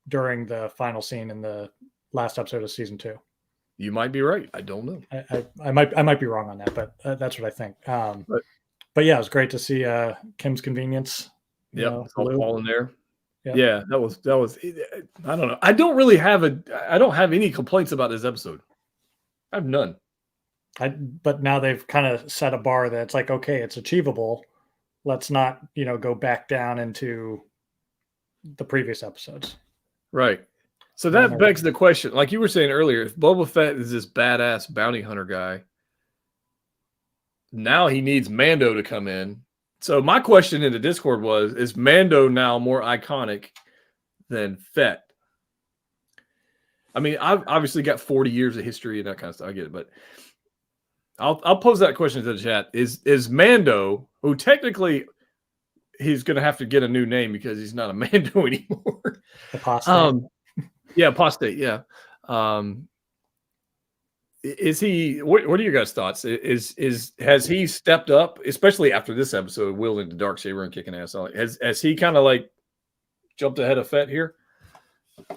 [SPEAKER 4] during the final scene in the last episode of season 2.
[SPEAKER 3] You might be right. I don't know.
[SPEAKER 4] I might be wrong on that, but that's what I think. But yeah, it was great to see Kim's Convenience.
[SPEAKER 3] Yeah, all in there. Yep. Yeah, that was. I don't know. I don't have any complaints about this episode. I have none.
[SPEAKER 4] But now they've kind of set a bar that's like, okay, it's achievable. Let's not, go back down into the previous episodes.
[SPEAKER 3] Right. So that begs the question, like you were saying earlier, if Boba Fett is this badass bounty hunter guy, now he needs Mando to come in. So my question in the Discord was, is Mando now more iconic than Fett? I mean, I've obviously got 40 years of history and that kind of stuff. I get it, but I'll pose that question to the chat. Is Mando, who technically he's going to have to get a new name because he's not a Mando anymore.
[SPEAKER 4] Apostate.
[SPEAKER 3] Yeah, apostate. Yeah. Is he? What are your guys' thoughts? Has he stepped up, especially after this episode, wielding the Darksaber and kicking ass? Has he kind of like jumped ahead of Fett here?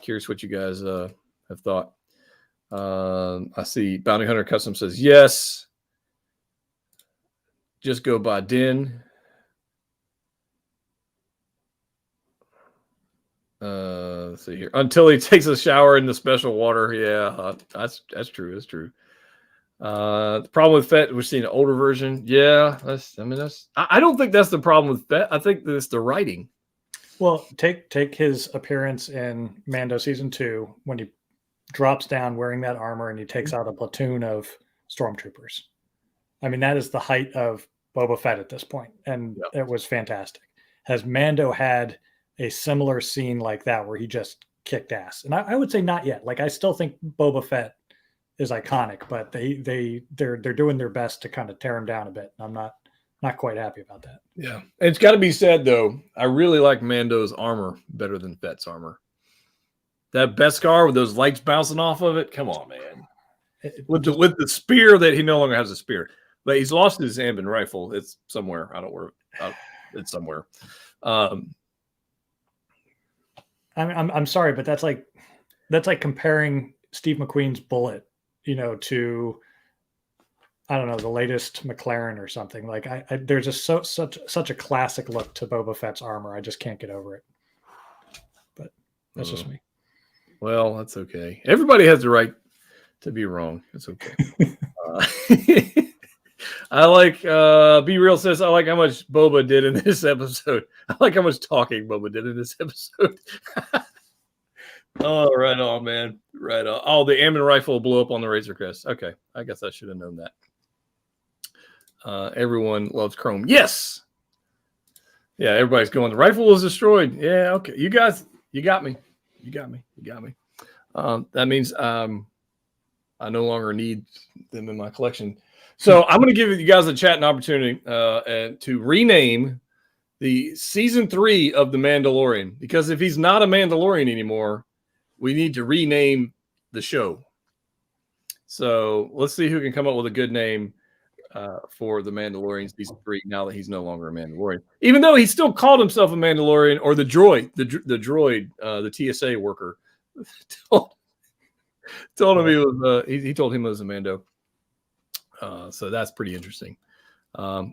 [SPEAKER 3] Curious what you guys have thought. I see Bounty Hunter Custom says yes. Just go by Din. Let's see here. Until he takes a shower in the special water. Yeah, that's true. That's true. The problem with Fett, we're seeing an older version. Yeah, I don't think that's the problem with Fett. I think that's the writing.
[SPEAKER 4] Well, take his appearance in Mando season 2 when he drops down wearing that armor and he takes out a platoon of stormtroopers. I mean, that is the height of Boba Fett at this point, and it was fantastic. Has Mando had a similar scene like that where he just kicked ass? And I would say not yet. Like, I still think Boba Fett is iconic, but they're doing their best to kind of tear him down a bit. I'm not quite happy about that.
[SPEAKER 3] Yeah, it's got to be said though. I really like Mando's armor better than Fett's armor. That Beskar with those lights bouncing off of it. Come on, man. With the spear that he no longer has a spear, but he's lost his Ambin rifle. It's somewhere. I don't know where. It's somewhere.
[SPEAKER 4] I'm sorry, but that's like comparing Steve McQueen's bullet, to, I don't know, the latest McLaren or something. Like there's just such a classic look to Boba Fett's armor. I just can't get over it. But that's just me.
[SPEAKER 3] Well, that's okay. Everybody has the right to be wrong. It's okay. I like Be Real says I like how much Boba did in this episode. I like how much talking Boba did in this episode. Oh, right on, man. Right on. Oh, the Ambin rifle blew up on the Razor Crest. Okay. I guess I should have known that. Everyone loves Chrome. Yes. Yeah, everybody's going, the rifle was destroyed. Yeah, okay. You guys, you got me. You got me. That means I no longer need them in my collection. So I'm going to give you guys a chat and opportunity to rename the season 3 of The Mandalorian, because if he's not a Mandalorian anymore, we need to rename the show. So let's see who can come up with a good name for The Mandalorian season 3 now that he's no longer a Mandalorian. Even though he still called himself a Mandalorian, or the droid, the TSA worker, told him he was. He told him it was a Mando. So that's pretty interesting.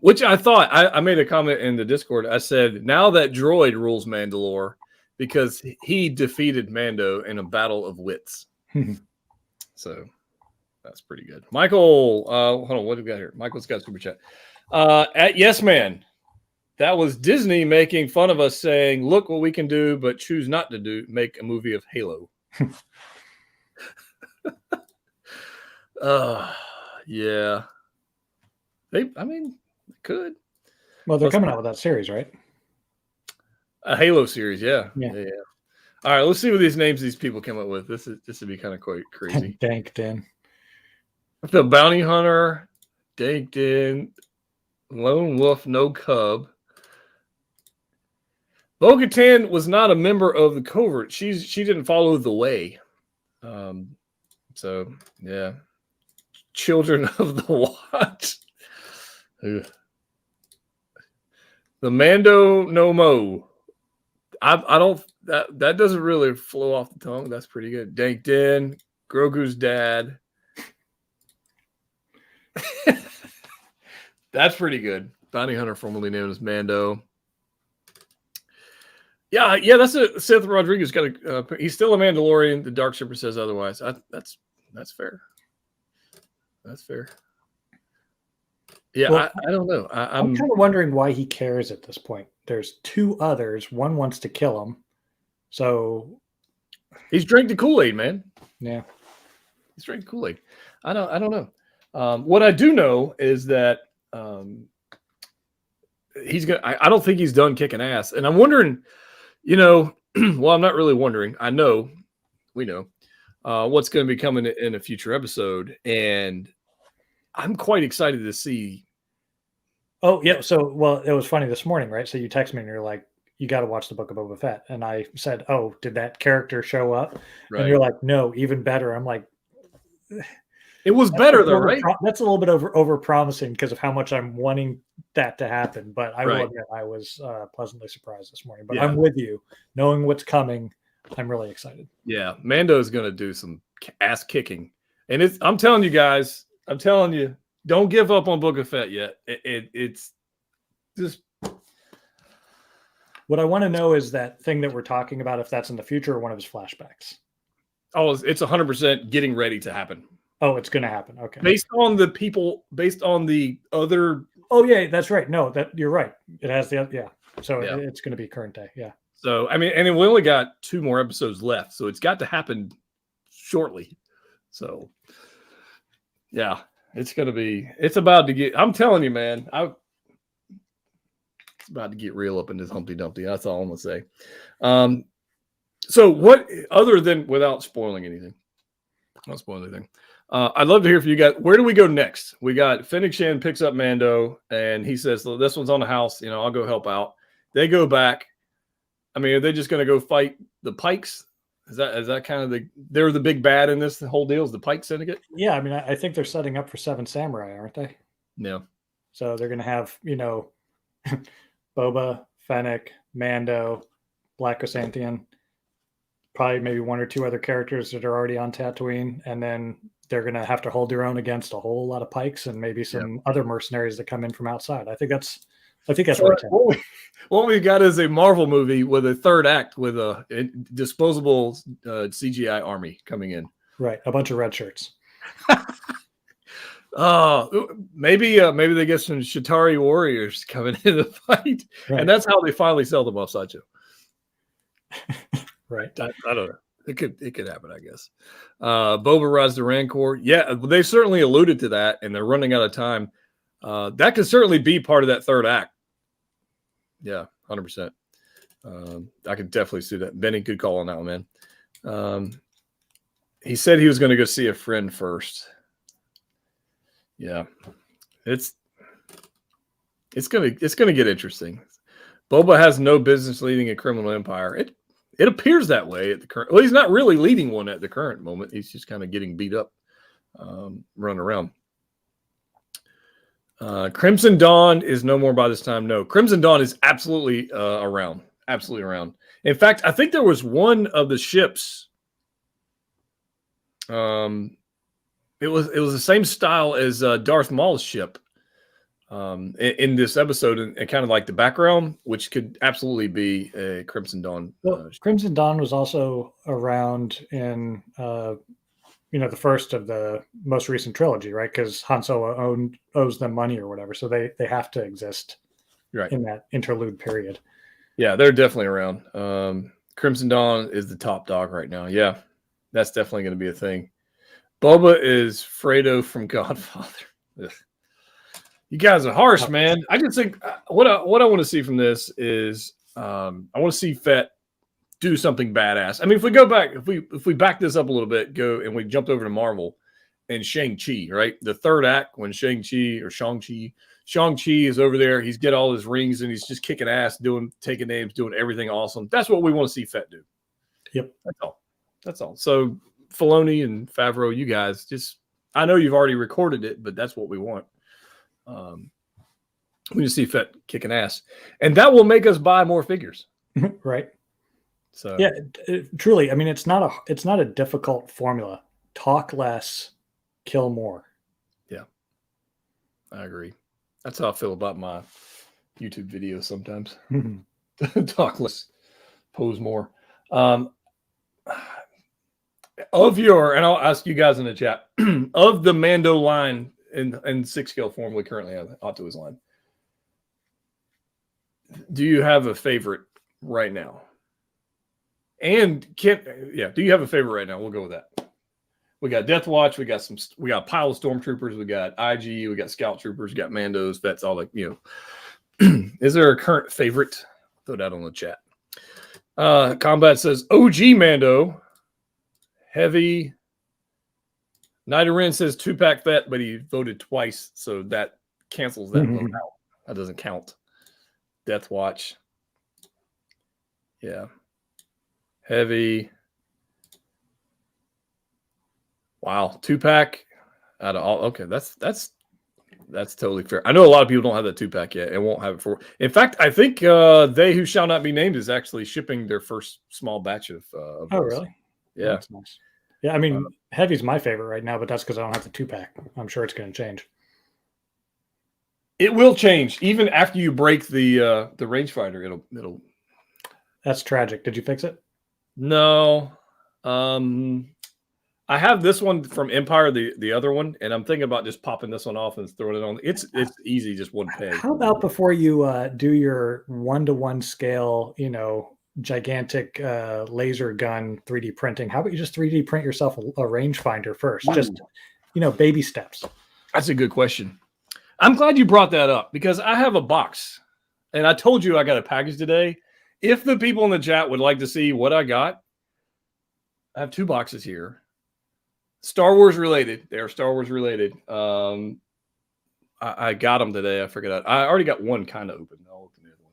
[SPEAKER 3] Which I thought I made a comment in the Discord. I said, now that droid rules Mandalore because he defeated Mando in a battle of wits. So that's pretty good. Michael, hold on, what do we got here? Michael's got a super chat. At Yes Man, that was Disney making fun of us, saying, "Look what we can do, but choose not to do. Make a movie of Halo." Yeah. They could.
[SPEAKER 4] Well, they're coming out with that series, right?
[SPEAKER 3] A Halo series, yeah. All right, let's see what these names these people come up with. This would be kind of quite crazy.
[SPEAKER 4] Dank Den.
[SPEAKER 3] The Bounty Hunter, Dank Den, Lone Wolf, No Cub. Bo-Katan was not a member of the Covert. She didn't follow the way. So yeah. Children of the Watch. Ugh. The Mando No Mo. I don't that doesn't really flow off the tongue. That's pretty good. Dank Den, Grogu's dad. That's pretty good. Bounty Hunter, formerly known as Mando. Yeah, that's a Seth Rodriguez got a. He's still a Mandalorian. The Dark Shipper says otherwise. That's fair. That's fair. Yeah, well, I don't know. I'm
[SPEAKER 4] kind of wondering why he cares at this point. There's 2 others. One wants to kill him. So
[SPEAKER 3] he's drank the Kool-Aid, man.
[SPEAKER 4] Yeah.
[SPEAKER 3] He's drank Kool-Aid. I don't know. What I do know is that he's gonna I don't think he's done kicking ass. And I'm wondering, well, I'm not really wondering. I know, we know. What's going to be coming in a future episode, and I'm quite excited to see.
[SPEAKER 4] Oh yeah, so it was funny this morning, right? So you text me and you're like, "You got to watch the Book of Boba Fett," and I said, "Oh, did that character show up?" Right. And you're like, "No, even better." I'm like,
[SPEAKER 3] "It was better though, right?"
[SPEAKER 4] That's a little bit over promising because of how much I'm wanting that to happen. But I will admit, I was pleasantly surprised this morning. But yeah. I'm with you, knowing what's coming. I'm really excited.
[SPEAKER 3] Yeah, Mando is going to do some ass kicking, and I'm telling you guys, don't give up on Book of Fett yet. It's just.
[SPEAKER 4] What I want to know is that thing that we're talking about, if that's in the future or one of his flashbacks.
[SPEAKER 3] Oh, it's 100% getting ready to happen.
[SPEAKER 4] Oh, it's going to happen. Okay.
[SPEAKER 3] Based on the other.
[SPEAKER 4] Oh yeah, that's right. No, you're right. It has So it's going to be current day. Yeah.
[SPEAKER 3] So, and we only got 2 more episodes left, so it's got to happen shortly. So, yeah. It's gonna be. It's about to get. I'm telling you, man. It's about to get real up in this Humpty Dumpty. That's all I'm gonna say. So what? Other than without spoiling anything, not spoiling anything. I'd love to hear from you guys. Where do we go next? We got Fennec Shan picks up Mando, and he says, "This one's on the house. You know, I'll go help out." They go back. I mean, are they just going to go fight the Pikes? Is that kind of they're the big bad in this whole deal? Is the Pike Syndicate?
[SPEAKER 4] Yeah, I mean, I think they're setting up for Seven Samurai, aren't they?
[SPEAKER 3] Yeah.
[SPEAKER 4] So they're going to have, Boba, Fennec, Mando, Black Chrysanthemum, probably maybe one or two other characters that are already on Tatooine, and then they're going to have to hold their own against a whole lot of Pikes and maybe some other mercenaries that come in from outside. I think that's
[SPEAKER 3] so what we got is a Marvel movie with a third act with a disposable CGI army coming in.
[SPEAKER 4] Right, a bunch of red shirts.
[SPEAKER 3] Maybe they get some Shatari warriors coming in the fight, right. And that's how they finally sell them off Sideshow.
[SPEAKER 4] Right.
[SPEAKER 3] I don't know. It could happen, I guess. Boba rides the Rancor. Yeah, they certainly alluded to that, and they're running out of time. That could certainly be part of that third act. Yeah, 100%. I could definitely see that. Benny, good call on that one, man. He said he was going to go see a friend first. Yeah, it's gonna get interesting. Boba has no business leading a criminal empire. It appears that way at the current. Well, he's not really leading one at the current moment. He's just kind of getting beat up, running around. Crimson Dawn is no more by this time. No, Crimson Dawn is absolutely around. Absolutely around. In fact, I think there was one of the ships. It was the same style as Darth Maul's ship in this episode, and kind of like the background, which could absolutely be a Crimson Dawn.
[SPEAKER 4] Well, Crimson Dawn was also around in the first of the most recent trilogy, right? Because Han Solo owes them money or whatever, so they have to exist
[SPEAKER 3] right
[SPEAKER 4] in that interlude period.
[SPEAKER 3] Yeah, they're definitely around. Crimson Dawn is the top dog right now. Yeah, that's definitely going to be a thing. Boba is Fredo from Godfather. Ugh. You guys are harsh, man. I just think what I want to see from this is I want to see Fett do something badass. I mean, if we go back, if we back this up a little bit, and we jumped over to Marvel and Shang-Chi, right? The third act when Shang-Chi is over there. He's got all his rings and he's just kicking ass, taking names, doing everything awesome. That's what we want to see Fett do.
[SPEAKER 4] Yep.
[SPEAKER 3] That's all. So Filoni and Favreau, you guys, I know you've already recorded it, but that's what we want. We just see Fett kicking ass, and that will make us buy more figures.
[SPEAKER 4] Right.
[SPEAKER 3] So
[SPEAKER 4] yeah, truly. I mean, it's not a difficult formula. Talk less, kill more.
[SPEAKER 3] Yeah, I agree. That's how I feel about my YouTube videos sometimes. Talk less, pose more. And I'll ask you guys in the chat, of the Mando line in 6-scale form we currently have, Otto his line, do you have a favorite right now? And do you have a favorite right now? We'll go with that. We got Death Watch, we got a pile of stormtroopers, we got IG, we got scout troopers, we got Mandos. That's all is there a current favorite? Throw that on the chat. Combat says OG Mando. Heavy. Nidoran says 2-pack Fett, but he voted twice, so that cancels that vote out. That doesn't count. Death Watch. Yeah. Heavy. Wow. 2-pack out of all. Okay, that's totally fair. I know a lot of people don't have that 2-pack yet and won't have it for. In fact, I think They Who Shall Not Be Named is actually shipping their first small batch of
[SPEAKER 4] oh, really?
[SPEAKER 3] Yeah.
[SPEAKER 4] That's nice. Yeah, I mean, Heavy's my favorite right now, but that's because I don't have the 2-pack. I'm sure it's going to change.
[SPEAKER 3] It will change even after you break the rangefinder. It'll.
[SPEAKER 4] That's tragic. Did you fix it?
[SPEAKER 3] No. I have this one from Empire, the other one, and I'm thinking about just popping this one off and throwing it on. It's easy, just one peg.
[SPEAKER 4] How about before you do your 1-to-1 scale, gigantic laser gun 3D printing, how about you just 3D print yourself a rangefinder first? Just baby steps.
[SPEAKER 3] That's a good question. I'm glad you brought that up because I have a box, and I told you I got a package today. If the people in the chat would like to see what I got, I have 2 boxes here. Star Wars related. They are Star Wars related. I got them today. I forgot. I already got one kind of open. I'll open the other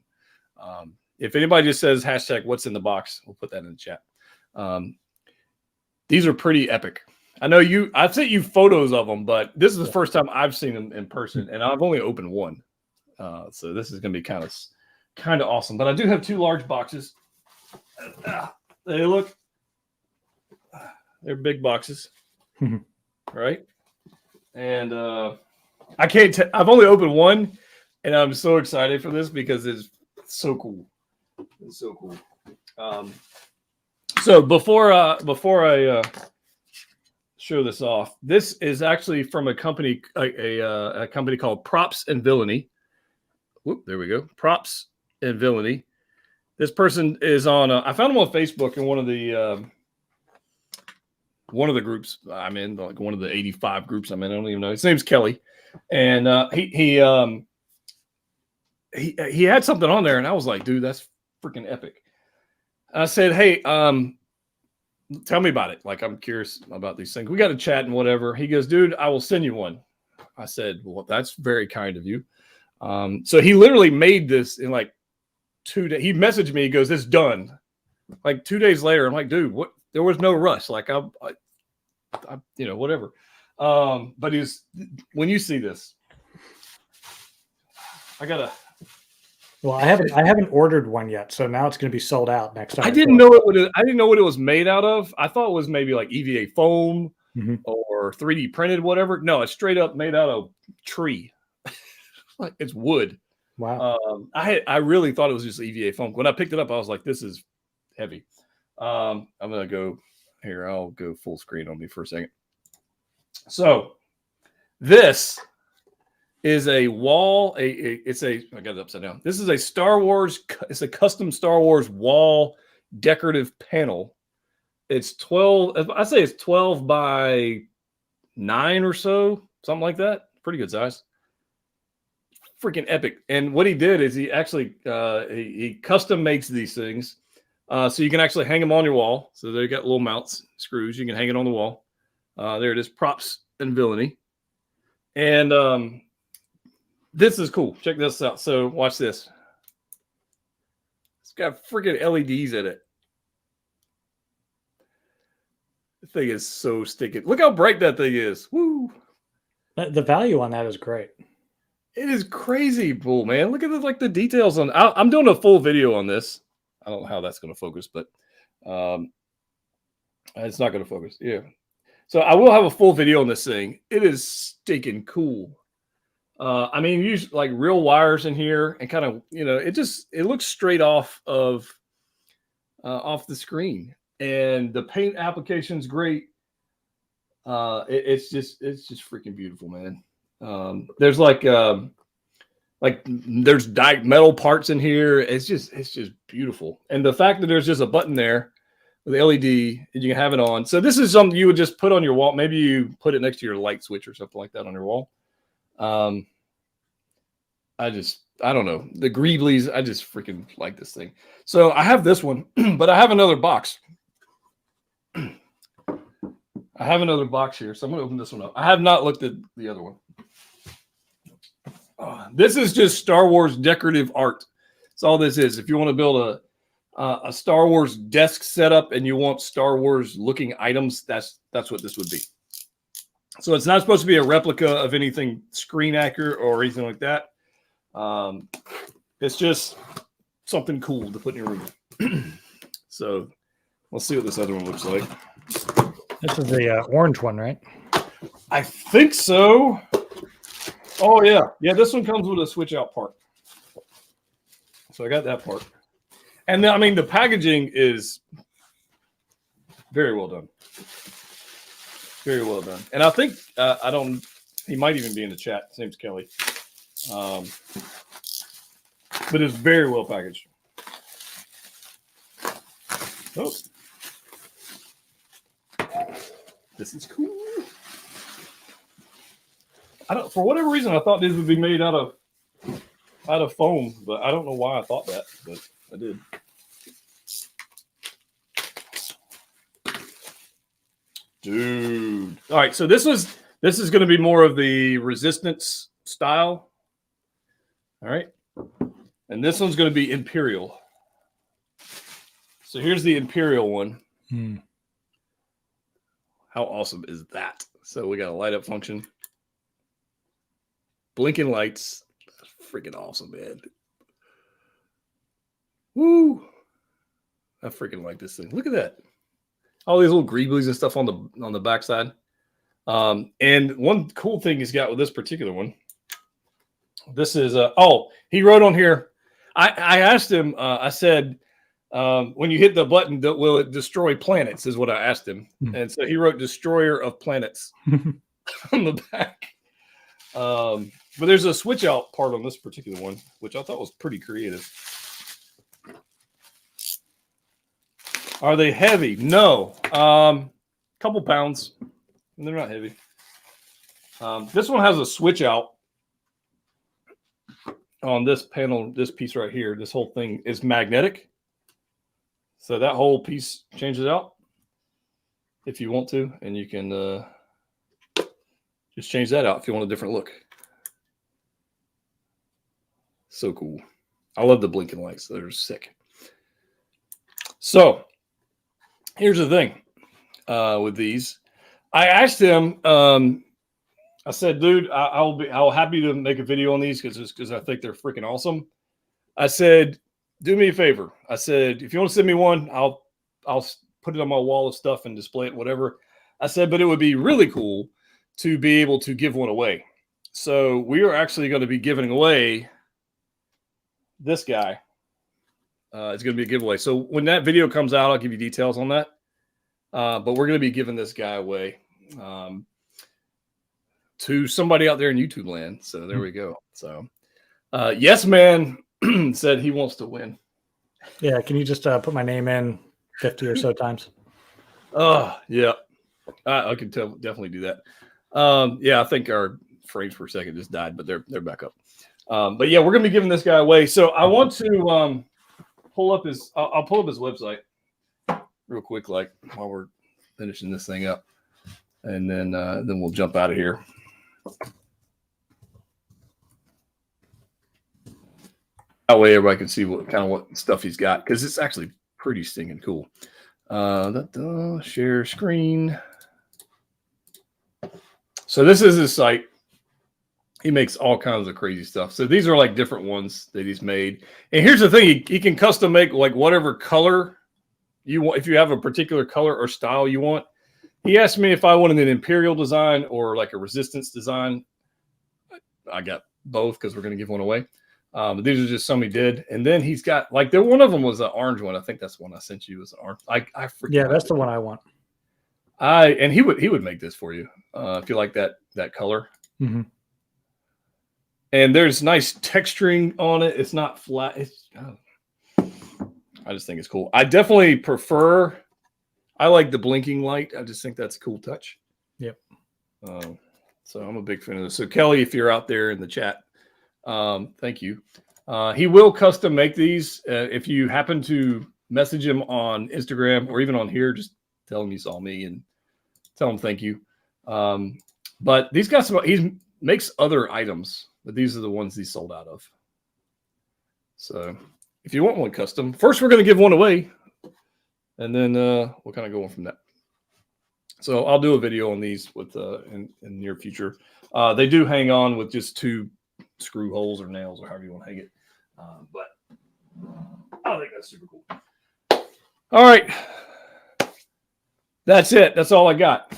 [SPEAKER 3] one. If anybody just says hashtag what's in the box, we'll put that in the chat. These are pretty epic. I know I've sent you photos of them, but this is the first time I've seen them in person, and I've only opened one. So this is going to be kind of awesome. But I do have 2 large boxes. They're big boxes, right? And I can't. I've only opened one, and I'm so excited for this because it's so cool. It's so cool. So before I show this off, this is actually from a company, a company called Props and Villainy. Whoop, there we go. Props and Villainy. This person is on. I found him on Facebook in one of the groups I'm in, like one of the 85 groups I'm in. I don't even know. His name's Kelly, and he had something on there, and I was like, dude, that's freaking epic. I said, hey, tell me about it. Like, I'm curious about these things. We got to chat and whatever. He goes, dude, I will send you one. I said, well, that's very kind of you. So he literally made this in like 2 days. He messaged me. He goes, it's done. Like 2 days later, I'm like, dude, what? There was no rush. Like I whatever. But when you see this,
[SPEAKER 4] Well, I haven't ordered one yet, so now it's going to be sold out next time.
[SPEAKER 3] I didn't know what it was made out of. I thought it was maybe like EVA foam or 3D printed, whatever. No, it's straight up made out of tree. Like it's wood.
[SPEAKER 4] Wow.
[SPEAKER 3] I really thought it was just EVA foam. When I picked it up, I was like, this is heavy. I'm gonna go here. I'll go full screen on me for a second. So this is a wall. I got it upside down. This is a Star Wars. It's a custom Star Wars wall decorative panel. It's 12. I say it's 12 by 9 or so, something like that. Pretty good size. Freaking epic. And what he did is he actually he custom makes these things. So you can actually hang them on your wall. So they got little mounts, screws. You can hang it on the wall. There it is, Props and Villainy. And this is cool. Check this out. So watch this. It's got freaking LEDs in it. The thing is so sticky. Look how bright that thing is. Woo!
[SPEAKER 4] The value on that is great.
[SPEAKER 3] It is crazy cool, man. Look at the details on. I'm doing a full video on this. I don't know how that's going to focus, but it's not going to focus. Yeah. So I will have a full video on this thing. It is stinking cool. I mean, use like real wires in here and kind of, it looks straight off of off the screen, and the paint application's great. It's just freaking beautiful, man. There's there's metal parts in here. It's just beautiful. And the fact that there's just a button there with the LED and you can have it on. So this is something you would just put on your wall. Maybe you put it next to your light switch or something like that on your wall. I don't know. The Greeblies, I just freaking like this thing. So I have this one, but I have another box. I have another box here. So I'm going to open this one up. I have not looked at the other one. This is just Star Wars decorative art. That's all this is. If you want to build a Star Wars desk setup and you want Star Wars looking items, that's what this would be. So it's not supposed to be a replica of anything screen accurate or anything like that. It's just something cool to put in your room. So let's see what this other one looks like.
[SPEAKER 4] This is the orange one, right?
[SPEAKER 3] I think so. Oh, yeah. Yeah, this one comes with a switch out part. So I got that part. And then, I mean, the packaging is very well done. Very well done. And I think, he might even be in the chat. His name's Kelly. But it's very well packaged. Oh. This is cool. I don't, for whatever reason, I thought these would be made out of foam, but I don't know why I thought that, but I did. Dude. All right, so this is going to be more of the resistance style. All right. And this one's going to be Imperial. So here's the Imperial one. How awesome is that? So we got a light up function. Blinking lights. That's freaking awesome, man. Woo. I freaking like this thing. Look at that. All these little greeblies and stuff on the backside. And one cool thing he's got with this particular one. This is he wrote on here. I asked him, I said, when you hit the button, will it destroy planets? Is what I asked him. And so he wrote Destroyer of Planets on the back. But there's a switch out part on this particular one, which I thought was pretty creative. Are they heavy? No. Couple pounds. And they're not heavy. This one has a switch out on this panel. This piece right here, this whole thing is magnetic. So that whole piece changes out if you want to. And you can just change that out if you want a different look. So cool. I love the blinking lights. They're sick. So here's the thing with these. I asked him, I said, dude, I'll happy to make a video on these because I think they're freaking awesome. I said, do me a favor. I said, if you want to send me one, I'll put it on my wall of stuff and display it, whatever. I said, but it would be really cool to be able to give one away. So we are actually going to be giving away this guy. It's going to be a giveaway. So when that video comes out, I'll give you details on that. But we're going to be giving this guy away to somebody out there in YouTube land. So there we go. So Yes Man said he wants to win.
[SPEAKER 4] Yeah. Can you just put my name in 50 or so times?
[SPEAKER 3] Yeah. I can definitely do that. Yeah, I think our frames per second just died, but they're back up. But yeah, we're going to be giving this guy away. So I want to pull up his, I'll pull up his website real quick, like while we're finishing this thing up, and then we'll jump out of here. That way everybody can see what stuff he's got, because it's actually pretty stinking cool. Share screen. So this is his site. He makes all kinds of crazy stuff. So these are like different ones that he's made. And here's the thing. He can custom make like whatever color you want. If you have a particular color or style you want. He asked me if I wanted an Imperial design or like a Resistance design. I got both because we're going to give one away. But these are just some he did. And then he's got like one of them was an orange one. I think that's the one I sent you was an orange. I forget.
[SPEAKER 4] Yeah, that's the one I want.
[SPEAKER 3] And he would make this for you if you like that color.
[SPEAKER 4] Mm-hmm.
[SPEAKER 3] And there's nice texturing on it. It's not flat. I just think it's cool. I definitely prefer. I like the blinking light. I just think that's a cool touch.
[SPEAKER 4] Yep.
[SPEAKER 3] So I'm a big fan of this. So Kelly, if you're out there in the chat, thank you. He will custom make these. If you happen to message him on Instagram or even on here, just tell him you saw me and tell him thank you. But these got some. He makes other items, but these are the ones he sold out of. So if you want one custom, first we're going to give one away, and then we'll kind of go on from that. So I'll do a video on these with in the near future. They do hang on with just 2 screw holes or nails or however you want to hang it. But I think that's super cool. All right. That's it. That's all I got.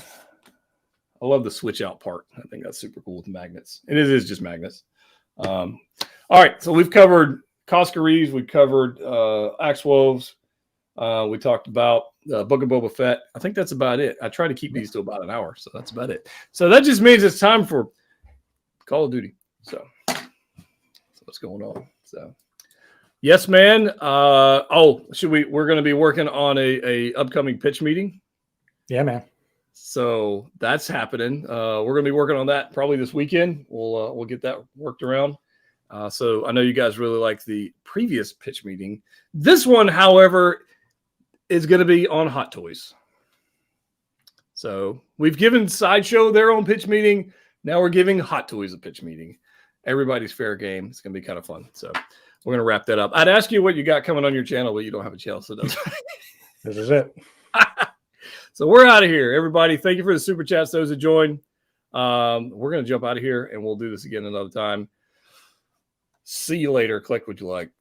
[SPEAKER 3] I love the switch out part. I think that's super cool with magnets. And it is just magnets. All right. So we've covered Coscaries. We covered Axe Woves. We talked about Book of Boba Fett. I think that's about it. I try to keep these to about an hour. So that's about it. So that just means it's time for Call of Duty. So what's going on? So Yes Man. We're going to be working on a upcoming pitch meeting.
[SPEAKER 4] Yeah, man.
[SPEAKER 3] So that's happening. We're going to be working on that probably this weekend. We'll get that worked around. So I know you guys really like the previous pitch meeting. This one, however, is going to be on Hot Toys. So we've given Sideshow their own pitch meeting. Now we're giving Hot Toys a pitch meeting. Everybody's fair game. It's going to be kind of fun. So we're going to wrap that up. I'd ask you what you got coming on your channel, but you don't have a channel, so that's
[SPEAKER 4] This is it.
[SPEAKER 3] So we're out of here, everybody. Thank you for the super chats, those that joined. We're going to jump out of here, and we'll do this again another time. See you later. Click what you like.